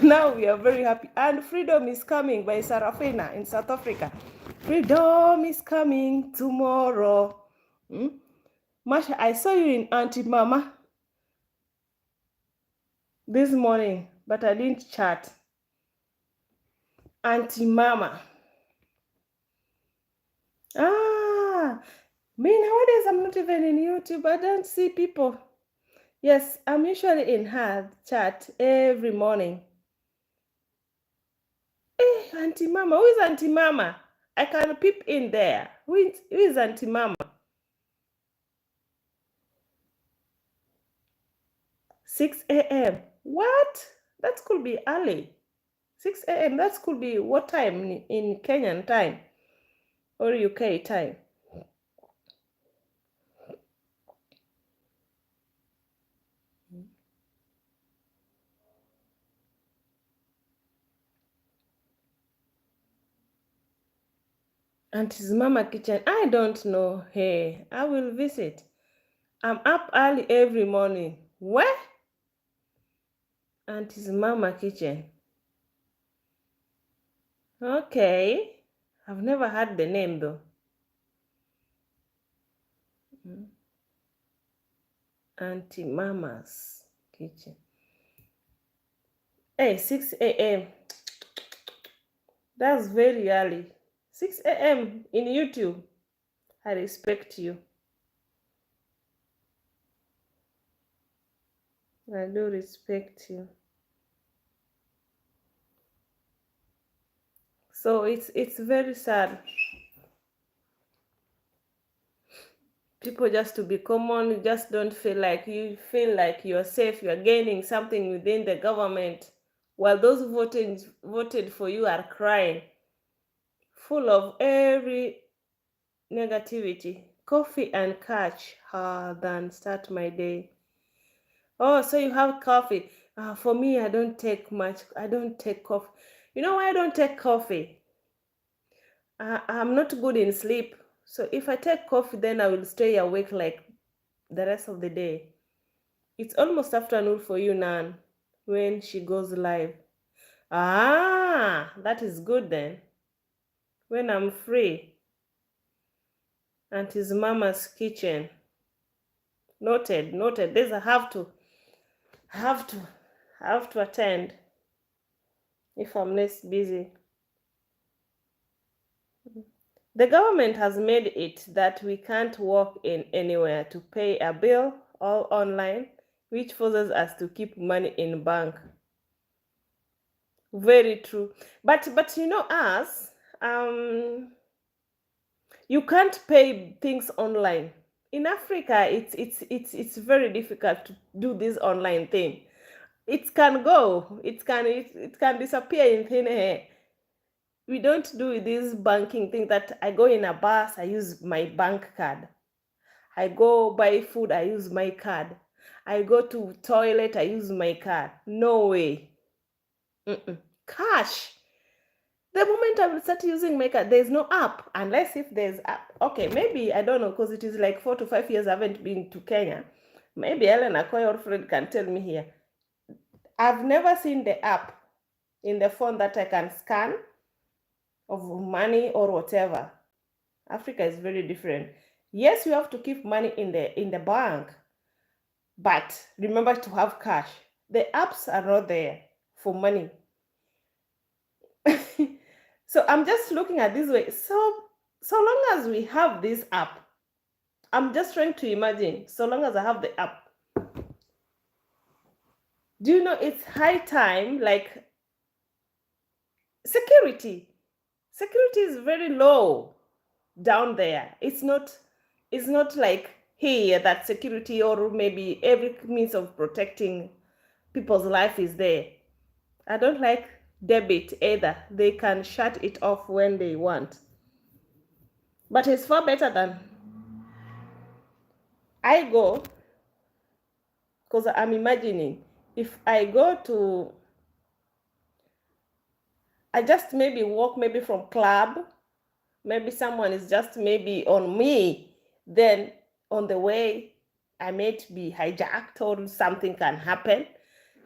Now we are very happy. And Freedom is Coming by Sarafina in South Africa. Freedom is coming tomorrow. Masha, I saw you in Auntie Mama this morning, but I didn't chat. Auntie Mama. Me nowadays I'm not even in YouTube. I don't see people. Yes, I'm usually in her chat every morning. Hey, Auntie Mama. Who is Auntie Mama? I can peep in there. Who is Auntie Mama? 6 a.m. What? That could be early. 6 a.m. That could be what time in Kenyan time or UK time? Auntie's Mama Kitchen. I don't know. Hey, I will visit. I'm up early every morning. Where? Auntie's Mama Kitchen. Okay. I've never heard the name though. Auntie Mama's Kitchen. Hey, 6 a.m. That's very early. 6 a.m. in YouTube. I respect you. I do respect you. So it's very sad. People just to be common, you just don't feel like you're safe, you're gaining something within the government, while those who voted for you are crying. full of every negativity. Coffee and catch than start my day. Oh, so you have coffee. For me, I don't take much. I don't take coffee. You know why I don't take coffee? I'm not good in sleep. So if I take coffee, then I will stay awake like the rest of the day. It's almost afternoon for you, Nan, when she goes live. That is good then. When I'm free. Auntie's Mama's kitchen. Noted, noted. This I have to attend if I'm less busy. The government has made it that we can't walk in anywhere to pay a bill all online, which forces us to keep money in bank. Very true. But you know us, you can't pay things online. In Africa, it's very difficult to do this online thing. It can go, it can disappear in thin air. We don't do this banking thing that I go in a bus, I use my bank card. I go buy food, I use my card. I go to toilet, I use my card. No way. Cash. The moment I will start using my card, there's no app, unless if there's app. Okay, maybe, I don't know, because it is like 4 to 5 years I haven't been to Kenya. Maybe Ellen Akoy or Fred can tell me here. I've never seen the app in the phone that I can scan of money or whatever. Africa is very different. Yes, you have to keep money in the bank, but remember to have cash. The apps are not there for money. So I'm just looking at this way. So long as we have this app, I'm just trying to imagine, so long as I have the app. Do you know it's high time, like security is very low down there. It's not like here that security or maybe every means of protecting people's life is there. I don't like debit either. They can shut it off when they want. But it's far better than I go, because I'm imagining if I go to, I just maybe walk maybe from club, maybe someone is just maybe on me, then on the way I might be hijacked or something can happen,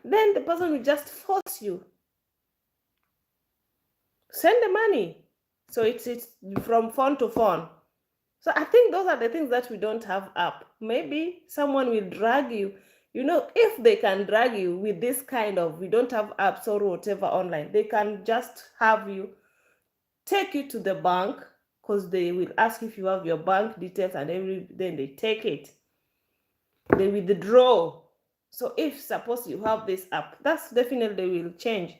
then the person will just force you. Send the money. So it's from phone to phone. So I think those are the things that we don't have up. Maybe someone will drag you. You know, if they can drag you with this kind of, we don't have apps or whatever online, they can just have you, take you to the bank, because they will ask if you have your bank details and then they take it. They withdraw. So if suppose you have this app, that's definitely will change.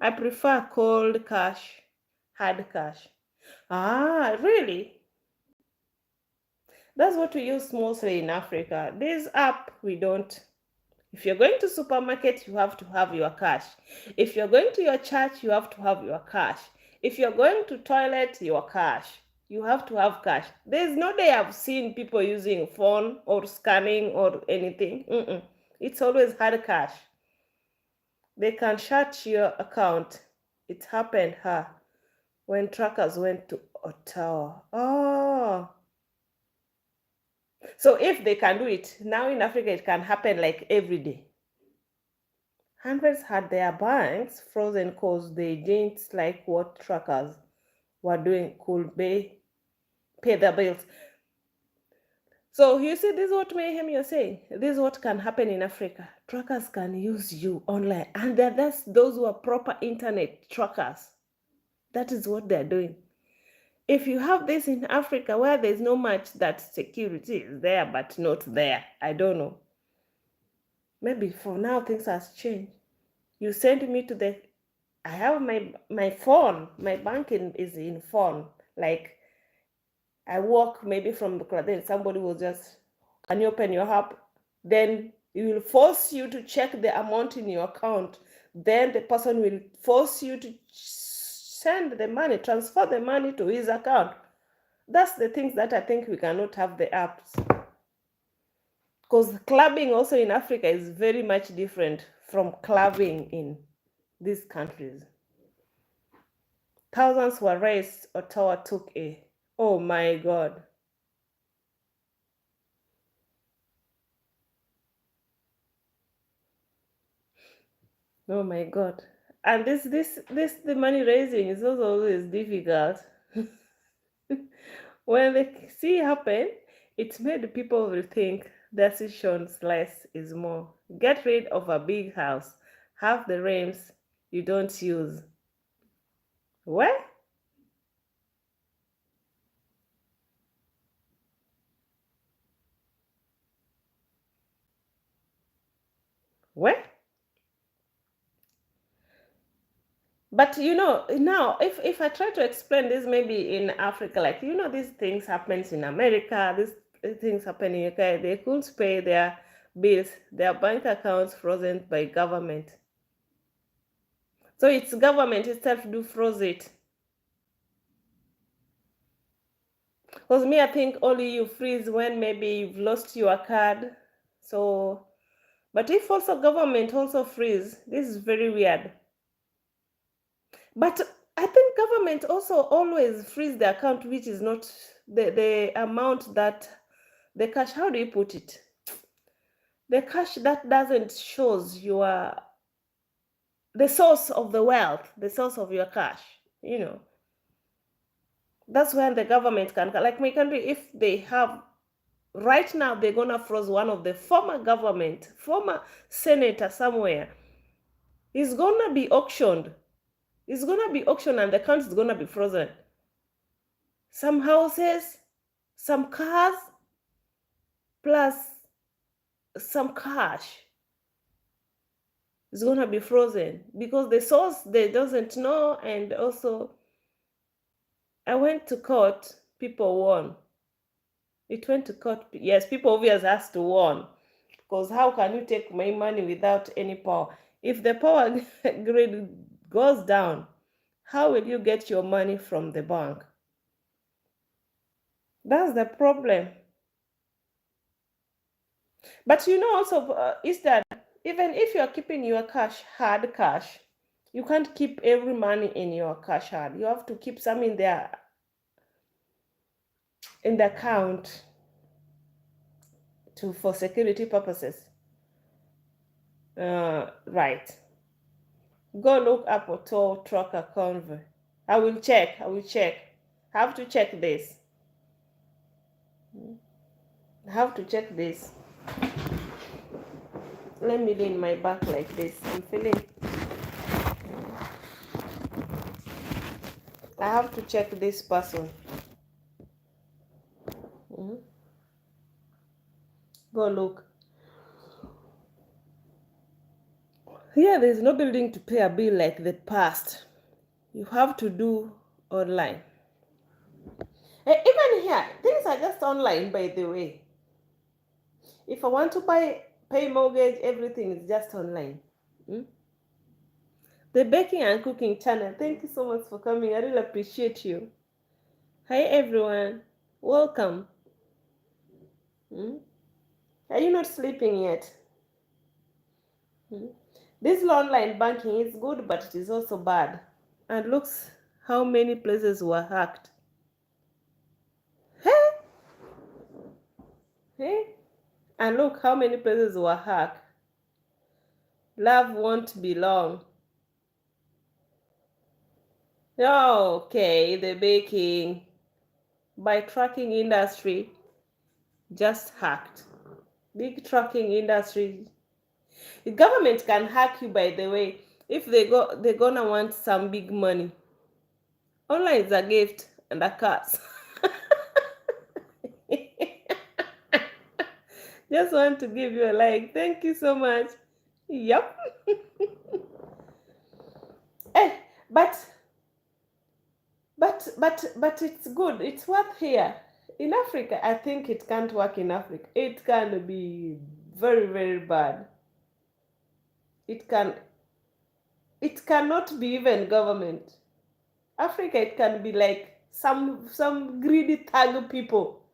I prefer cold cash, hard cash. Really? That's what we use mostly in Africa. This app, we don't. If you're going to supermarket, you have to have your cash. If you're going to your church, you have to have your cash. If you're going to toilet, your cash. You have to have cash. There's no day I've seen people using phone or scanning or anything. It's always hard cash. They can shut your account. It happened when truckers went to Ottawa. So if they can do it, now in Africa it can happen like every day. Hundreds had their banks frozen because they didn't like what truckers were doing, could pay their bills. So you see, this is what Mayhem you're saying. This is what can happen in Africa. Truckers can use you online. And that's those who are proper internet truckers. That is what they're doing. If you have this in Africa where there's no much that security is there but not there, I don't know. Maybe for now things has changed. You send me to I have my phone, my banking is in phone. Like I walk maybe from the club, then somebody will just, can you open your app? Then it will force you to check the amount in your account. Then the person will force you to send the money, transfer the money to his account. That's the things that I think we cannot have the apps. Because clubbing also in Africa is very much different from clubbing in these countries. Thousands were raised, Ottawa took a. Oh my God. Oh my God. And this the money raising is also always difficult. When they see happen, it made people rethink decisions less is more. Get rid of a big house. Have the rims you don't use. Where? Where? But now if I try to explain this maybe in Africa, like these things happens in America, these things happen in UK, they couldn't pay their bills, their bank accounts frozen by government. So it's government itself do froze it. Because me, I think only you freeze when maybe you've lost your card. So, but if also government also freeze, this is very weird. But I think government also always freeze the account, which is not the amount that the cash. How do you put it? The cash that doesn't shows your the source of the wealth, the source of your cash. That's when the government can, like my country, if they have right now, they're gonna freeze one of the former senator somewhere. He's gonna be auctioned. It's gonna be auctioned, and the account is gonna be frozen. Some houses, some cars, plus some cash is gonna be frozen because the source they doesn't know, and also I went to court. People won. It went to court. Yes, people obviously has to won. Because how can you take my money without any power? If the power grid goes down, how will you get your money from the bank? That's the problem. But also is that even if you're keeping your hard cash, you can't keep every money in your cash hard. You have to keep some in there in the account for security purposes. Right. Go look up a tow trucker convoy. I will check. I have to check this. I have to check this. Let me lean my back like this. I'm feeling. I have to check this person. Go look. Here, there's no building to pay a bill like the past. You have to do online. Even here, things are just online, by the way. If I want to pay mortgage, everything is just online. The baking and cooking channel, thank you so much for coming. I really appreciate you. Hi everyone, welcome. Are you not sleeping yet? This online banking is good, but it is also bad. And looks how many places were hacked. Hey? And look how many places were hacked. Love won't be long. Okay, the baking by trucking industry just hacked. Big trucking industry. The government can hack you, by the way, if they're gonna want some big money. Online is a gift and a curse. Just want to give you a like. Thank you so much. Yep. But it's good. It's worth here. In Africa, I think it can't work in Africa. It can be very, very bad. It cannot be even government. Africa, it can be like some greedy thug people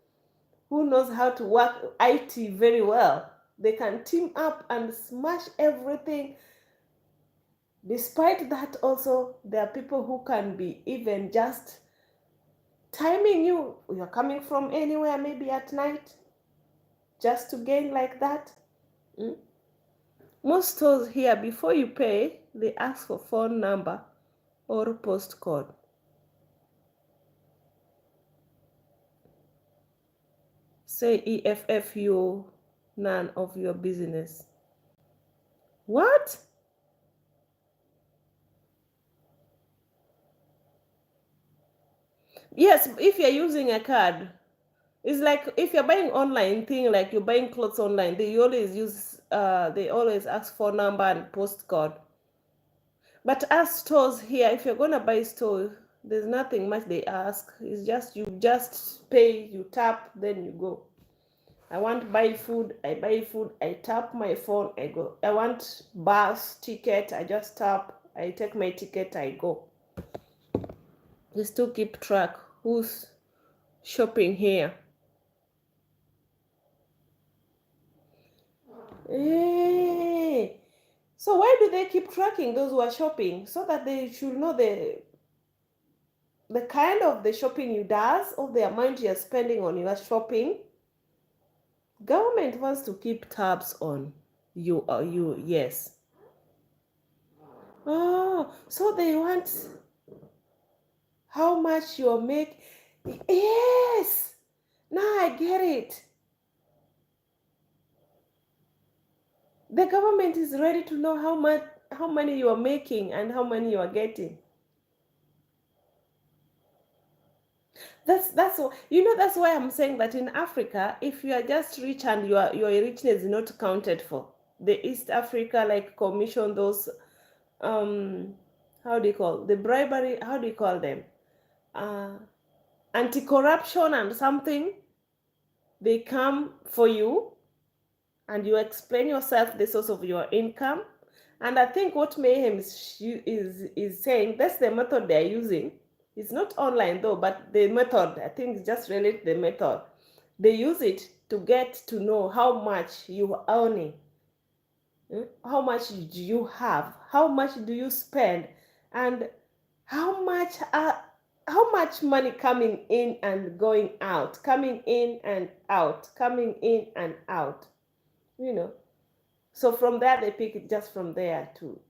who knows how to work IT very well. They can team up and smash everything. Despite that, also, there are people who can be even just timing you. You're coming from anywhere, maybe at night, just to gain like that. Most stores here, before you pay, they ask for phone number or postcode. Say EFFU, none of your business. What? Yes, if you're using a card, it's like if you're buying online thing, like you're buying clothes online, they always ask for number and postcode. But as stores here, if you're gonna buy store, there's nothing much they ask. It's just you just pay, you tap, then you go. I want to buy food, I buy food, I tap my phone, I go. I want bus ticket, I just tap, I take my ticket, I go. They still keep track who's shopping here. Hey. So why do they keep tracking those who are shopping? So that they should know the kind of the shopping you does, or the amount you're spending on your shopping. Government wants to keep tabs on you, yes. Oh, so they want how much you're making. Yes, now I get it. The government is ready to know how money you are making and how money you are getting. That's that's why I'm saying that in Africa, if you are just rich and your richness is not counted for, the East Africa like commission those how do you call the bribery? How do you call them? Anti-corruption and something. They come for you, and you explain yourself the source of your income. And I think what Mayhem is saying, that's the method they're using. It's not online though, but the method, I think, is just related to the method. They use it to get to know how much you are earning, how much do you have, how much do you spend, and how much money coming in and going out, coming in and out, coming in and out. So from there they pick it just from there to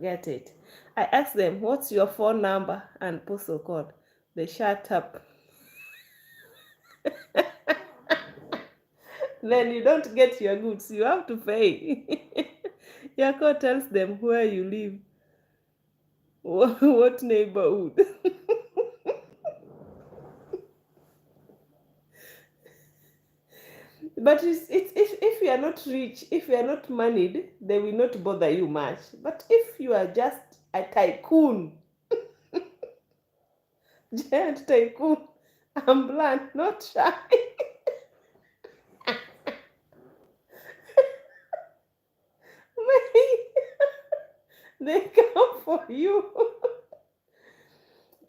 get it. I asked them, what's your phone number and postal code? They shut up. Then you don't get your goods, you have to pay. Your code tells them where you live, what neighborhood. But if you are not rich, if you are not moneyed, they will not bother you much. But if you are just a tycoon, giant tycoon, I'm blunt, not shy. They come for you.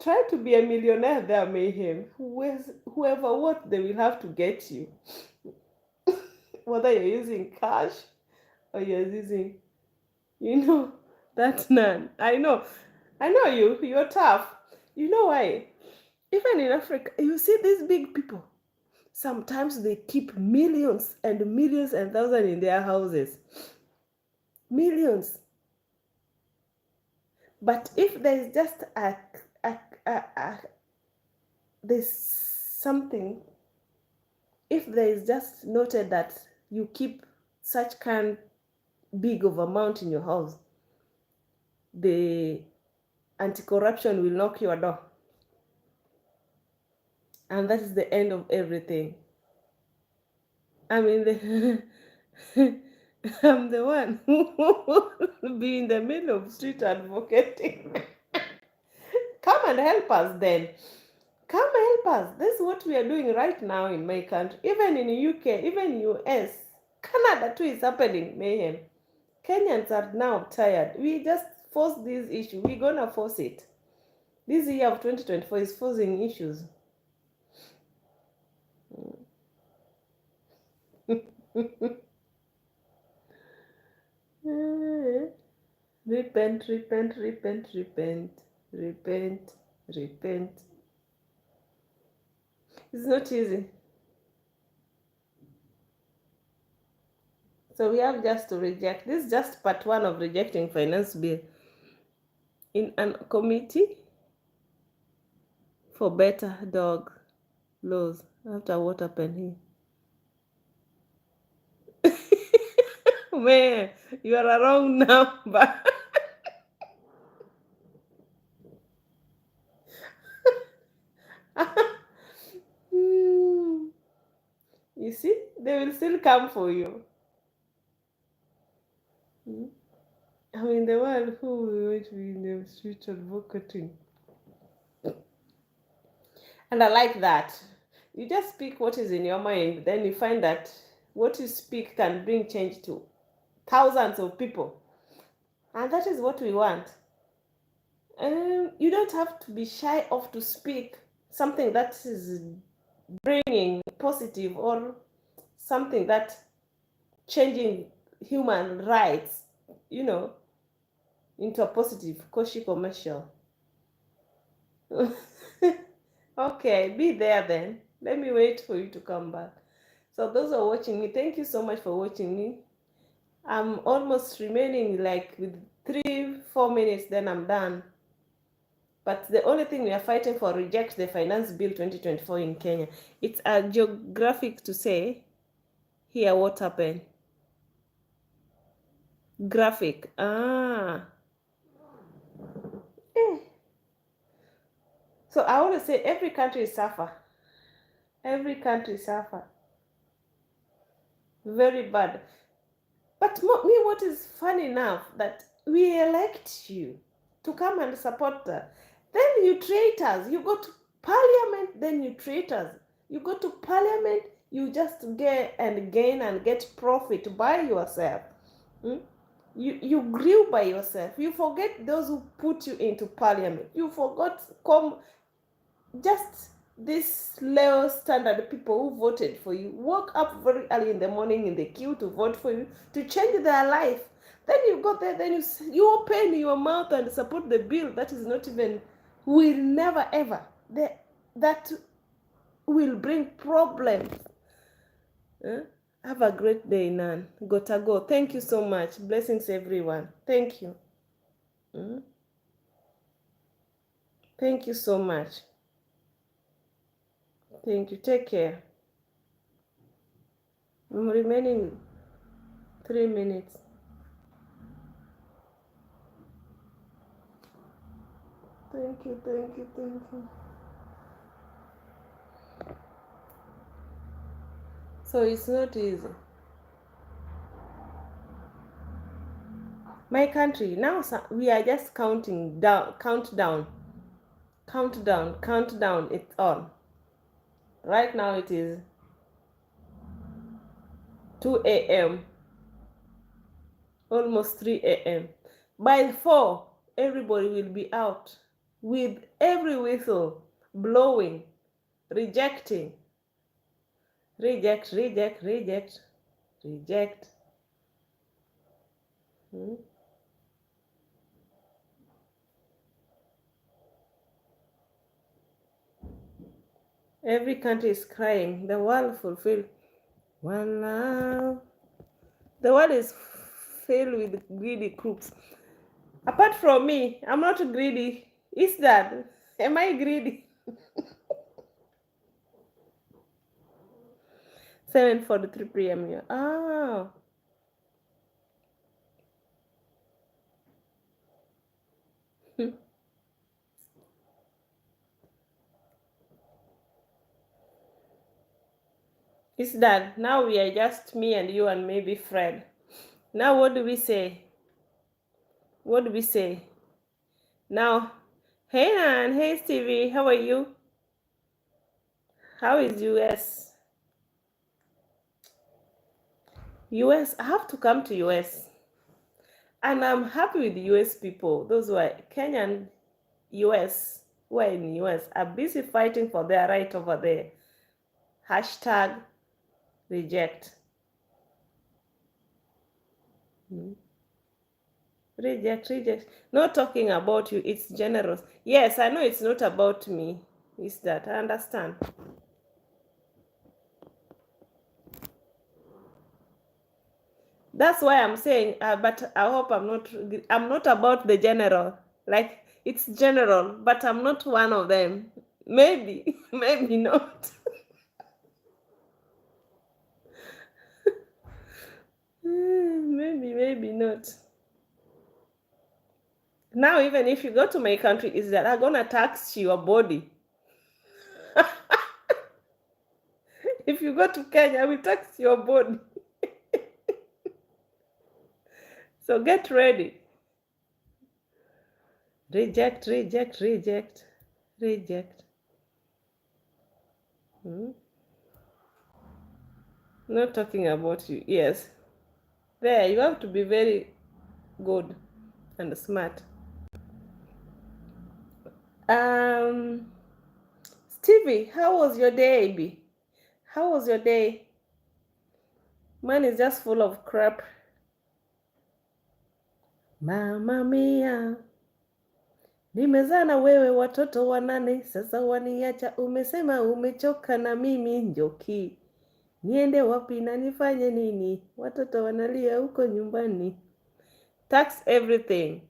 Try to be a millionaire there, Mayhem. Whoever what, they will have to get you. Whether you're using cash or you're using, that none. I know you're tough. You know why? Even in Africa, you see these big people. Sometimes they keep millions and millions and thousands in their houses. Millions. But if there's just there's something, if there is just noted that you keep such kind big of amount in your house, the anti-corruption will knock your door. And that is the end of everything. I mean, I'm the one who will be in the middle of street advocating. Come and help us then. Come help us. This is what we are doing right now in my country. Even in the UK, even US, Canada too is happening, Mayhem. Kenyans are now tired. We just force this issue. We're gonna force it. This year of 2024 is forcing issues. Repent, repent, repent, repent, repent, repent. It's not easy. So we have just to reject. This is just part one of rejecting finance bill in a committee for better dog laws. After what happened here? Man, you are a wrong number. You see, they will still come for you. I mean, the world who will wait in the street advocating. And I like that. You just speak what is in your mind, then you find that what you speak can bring change to thousands of people. And that is what we want. You don't have to be shy of to speak something that is bringing positive or something that changing human rights, into a positive, Koshi commercial. Okay, be there then. Let me wait for you to come back. So those are watching me, thank you so much for watching me. I'm almost remaining like with 3-4 minutes, then I'm done. But the only thing we are fighting for, reject the Finance Bill 2024 in Kenya. It's a geographic to say here what happened. Graphic. So I want to say every country suffer. Every country suffer. Very bad. But me, what is funny enough, that we elect you to come and support that. Then you traitors, you go to parliament, then you traitors. You go to parliament, you just get and gain and get profit by yourself. You grew by yourself. You forget those who put you into parliament. You forgot just this low standard people who voted for you, woke up very early in the morning in the queue to vote for you, to change their life. Then you go there, then you open your mouth and support the bill that is not even, will never ever, that will bring problems. Have a great day, Nan. Gotta go. Thank you so much. Blessings, everyone. Thank you. Thank you so much. Thank you. Take care. I'm remaining 3 minutes. Thank you, thank you, thank you. So it's not easy. My country, now we are just counting down, countdown, it's on. Right now it is 2 a.m., almost 3 a.m. By 4, everybody will be out with every whistle blowing, rejecting. Reject, reject, reject, reject. Every country is crying. The world fulfilled one love. The world is filled with greedy crooks. Apart from me, I'm not greedy. Is that? Am I greedy? 7:43 p.m. here. It's that. Now we are just me and you and maybe Fred. Now what do we say? What do we say? Now, hey Nan, hey Stevie, how are you? How is US? US, I have to come to US. And I'm happy with the US people. Those who are Kenyan, US. who are in US are busy fighting for their right over there. Hashtag reject. Reject. Not talking about you, it's generous. Yes, I know it's not about me. It's that, I understand. That's why I'm saying, but I hope I'm not about the general. Like, it's general, but I'm not one of them. Maybe, maybe not. Maybe not. Now, even if you go to my country, is that I'm gonna tax your body. If you go to Kenya, we tax your body. So get ready. Reject. Not talking about you. Yes. There, you have to be very good and smart. Stevie, how was your day, B? How was your day? Mine is just full of crap. Mama mia, nimezaa na wewe watoto wanane, sasa waniacha, umesema umechoka na mimi Njoki. Niende wapi na nifanye nini? Watoto wanalia huko nyumbani. Tax everything.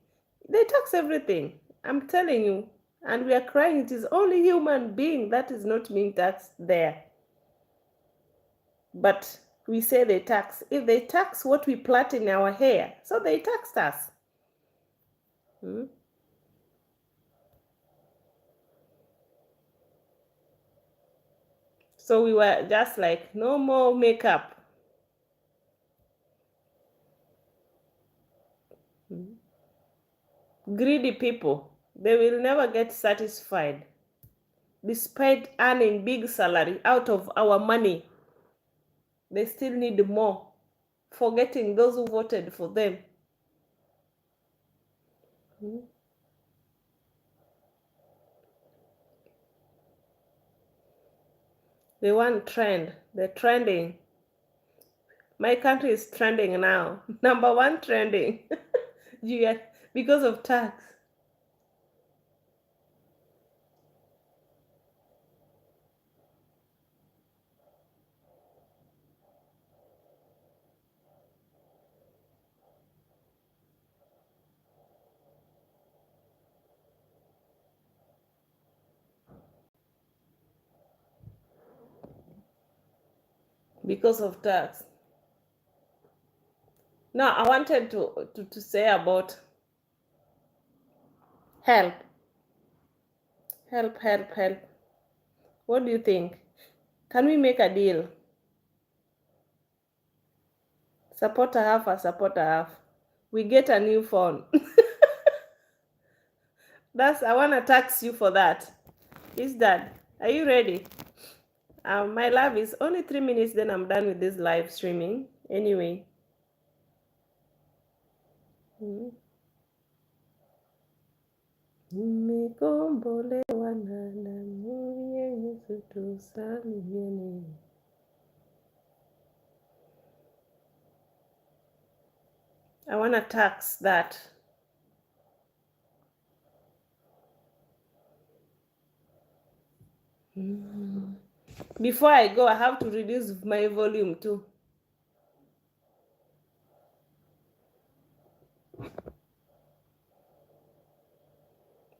They tax everything. I'm telling you. And we are crying. It is only human being that is not being taxed there. But we say they tax. If they tax what we plait in our hair, so they taxed us. So we were just like, no more makeup. Greedy people, they will never get satisfied. Despite earning big salary out of our money, they still need more, forgetting those who voted for them. They want trend. They're trending. My country is trending now. Number one trending. Yeah, because of tax. Because of tax. Now, I wanted to say about help. Help. What do you think? Can we make a deal? Support a half. We get a new phone. I want to tax you for that. Is that? Are you ready? My love is only 3 minutes, then I'm done with this live streaming. Anyway. Nimekombolewa na damu ya Yesu, tusalimiane. I want to tax that. Before I go, I have to reduce my volume too.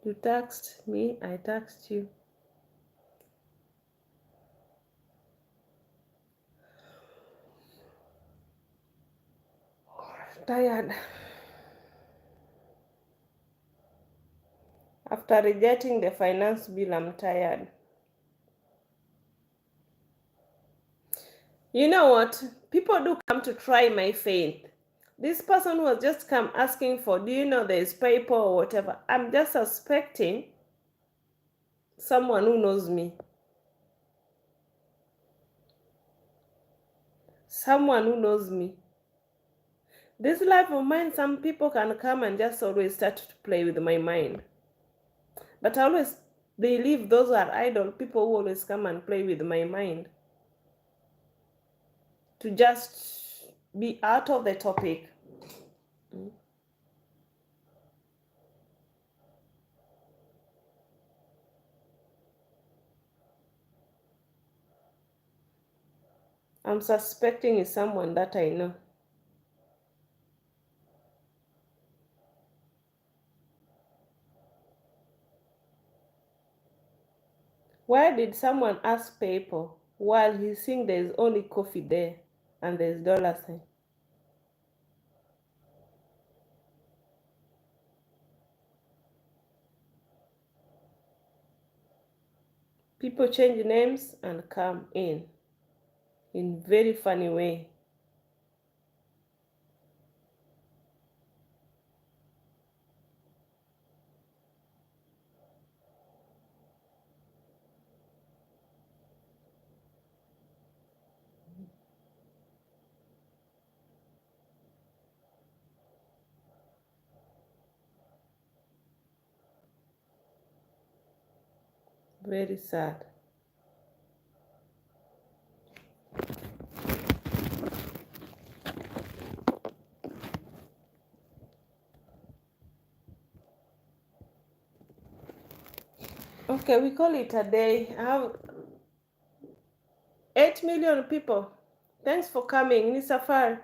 You taxed me, I taxed you. Tired. After rejecting the finance bill, I'm tired. You know what? People do come to try my faith. This person was just come asking for, do you know there's paper or whatever? I'm just suspecting someone who knows me. Someone who knows me. This life of mine, some people can come and just always start to play with my mind. But I always They leave. Those are idle people who always come and play with my mind to just be out of the topic. I'm suspecting it's someone that I know. Why did someone ask people while he's seeing there's only coffee there and there's dollar sign? People change names and come in very funny way. Very sad. Okay, we call it a day. I have 8 million people. Thanks for coming. Ni safari.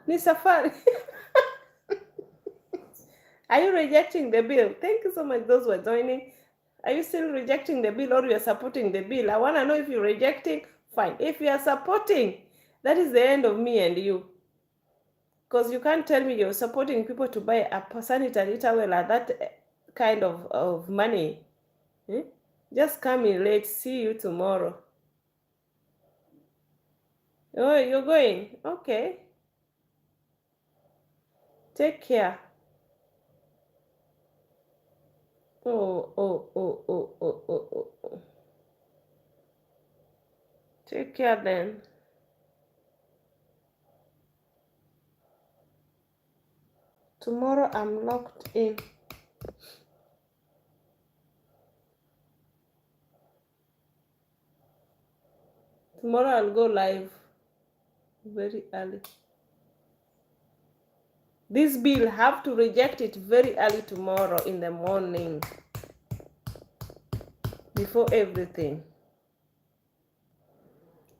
Ni safari. Are you rejecting the bill? Thank you so much, those who are joining. Are you still rejecting the bill or you are supporting the bill? I want to know if you're rejecting. Fine. If you are supporting, that is the end of me and you. Because you can't tell me you're supporting people to buy a sanitary towel at that kind of money. Just come in late. See you tomorrow. Oh, you're going? Okay. Take care. Oh. Take care then. Tomorrow I'm locked in. Tomorrow I'll go live very early. This bill, have to reject it very early tomorrow in the morning. Before everything.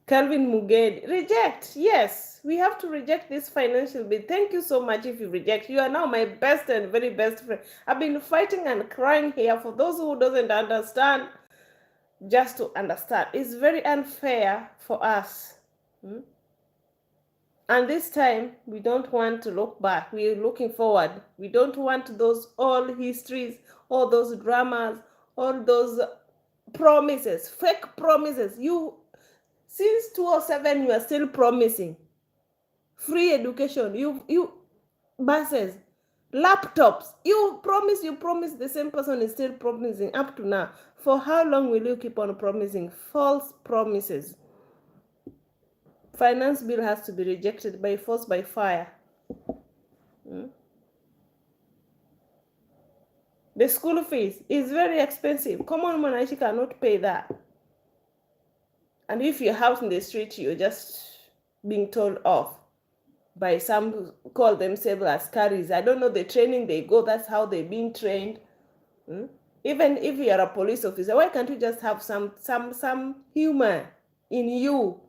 Calvin Mugedi, reject. Yes, we have to reject this financial bill. Thank you so much if you reject. You are now my best and very best friend. I've been fighting and crying here. For those who doesn't understand, just to understand, it's very unfair for us. And this time, we don't want to look back. We're looking forward. We don't want those old histories, all those dramas, all those promises, fake promises. Since 2007, you are still promising free education, you buses, laptops. You promise. The same person is still promising up to now. For how long will you keep on promising false promises? Finance bill has to be rejected by force, by fire. The school fees is very expensive. Common mwanaichi cannot pay that. And if you're out in the street, you're just being told off by some who call themselves as carries. I don't know the training they go. That's how they're being trained. Even if you're a police officer, why can't you just have some humor in you?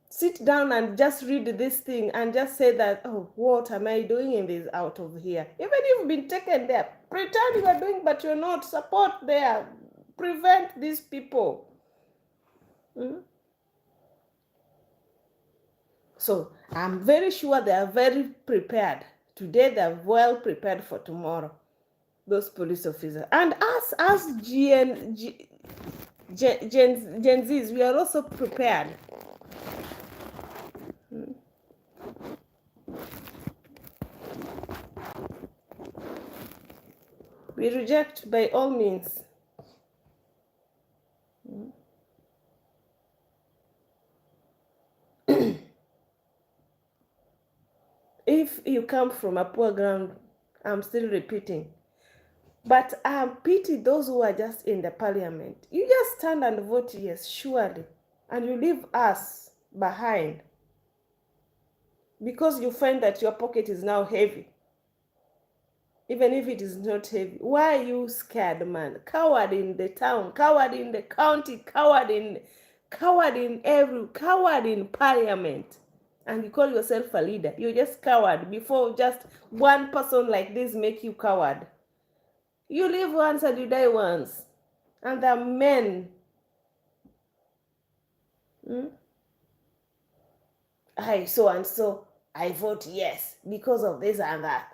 Sit down and just read this thing and just say that, oh, what am I doing in this out of here? Even if you've been taken there, pretend you are doing, but you're not. Support there. Prevent these people. So I'm very sure they are very prepared. Today they're well prepared for tomorrow. Those police officers. And us as Gen Zs, we are also prepared. We reject by all means. If you come from a poor ground, I'm still repeating, But I pity those who are just in the parliament. You just stand and vote yes, surely, and you leave us behind because you find that your pocket is now heavy. Even if it is not heavy, why are you scared, man? Coward in the town, coward in the county, coward in parliament, and you call yourself a leader. You're just coward before just one person like this make you coward. You live once and you die once, and the men. I so and so, I vote yes because of this and that.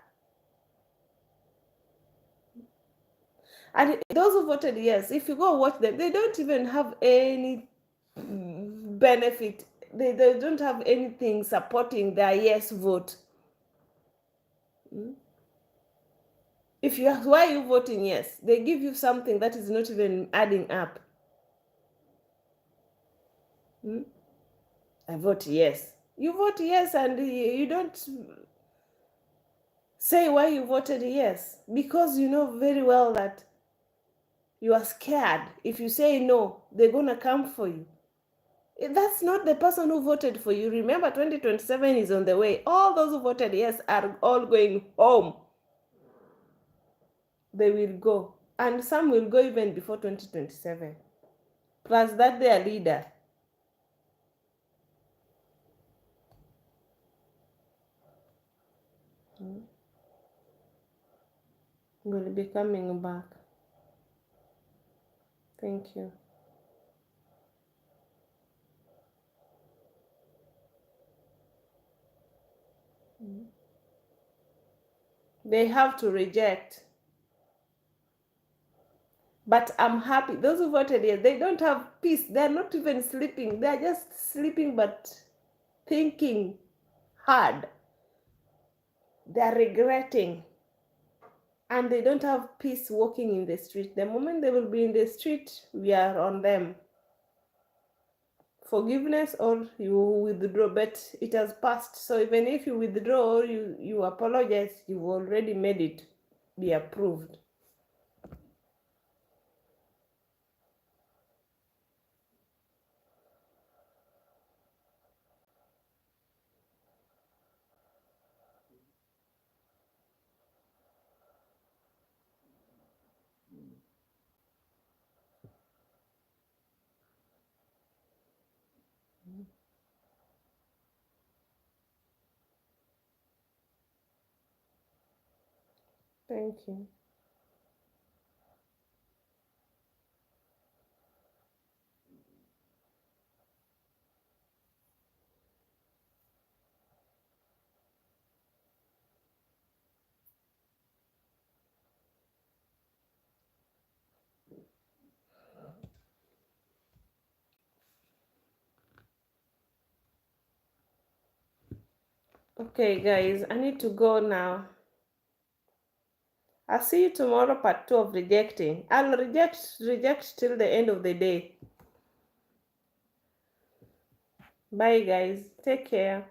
And those who voted yes, if you go watch them, they don't even have any benefit. They don't have anything supporting their yes vote. If you ask why are you voting yes, they give you something that is not even adding up. I vote yes. You vote yes and you don't say why you voted yes, because you know very well that you are scared. If you say no, they're gonna come for you. That's not the person who voted for you. Remember, 2027 is on the way. All those who voted yes are all going home. They will go. And some will go even before 2027. Plus that their leader. Will be coming back. Thank you. They have to reject. But I'm happy. Those who voted yes, they don't have peace. They're not even sleeping. They're just sleeping but thinking hard. They're regretting. And they don't have peace walking in the street. The moment they will be in the street, we are on them. Forgiveness or you withdraw, but it has passed. So even if you withdraw or you apologize, you've already made it be approved. Thank you. Okay, guys, I need to go now. I'll see you tomorrow, part 2 of rejecting. I'll reject till the end of the day. Bye, guys. Take care.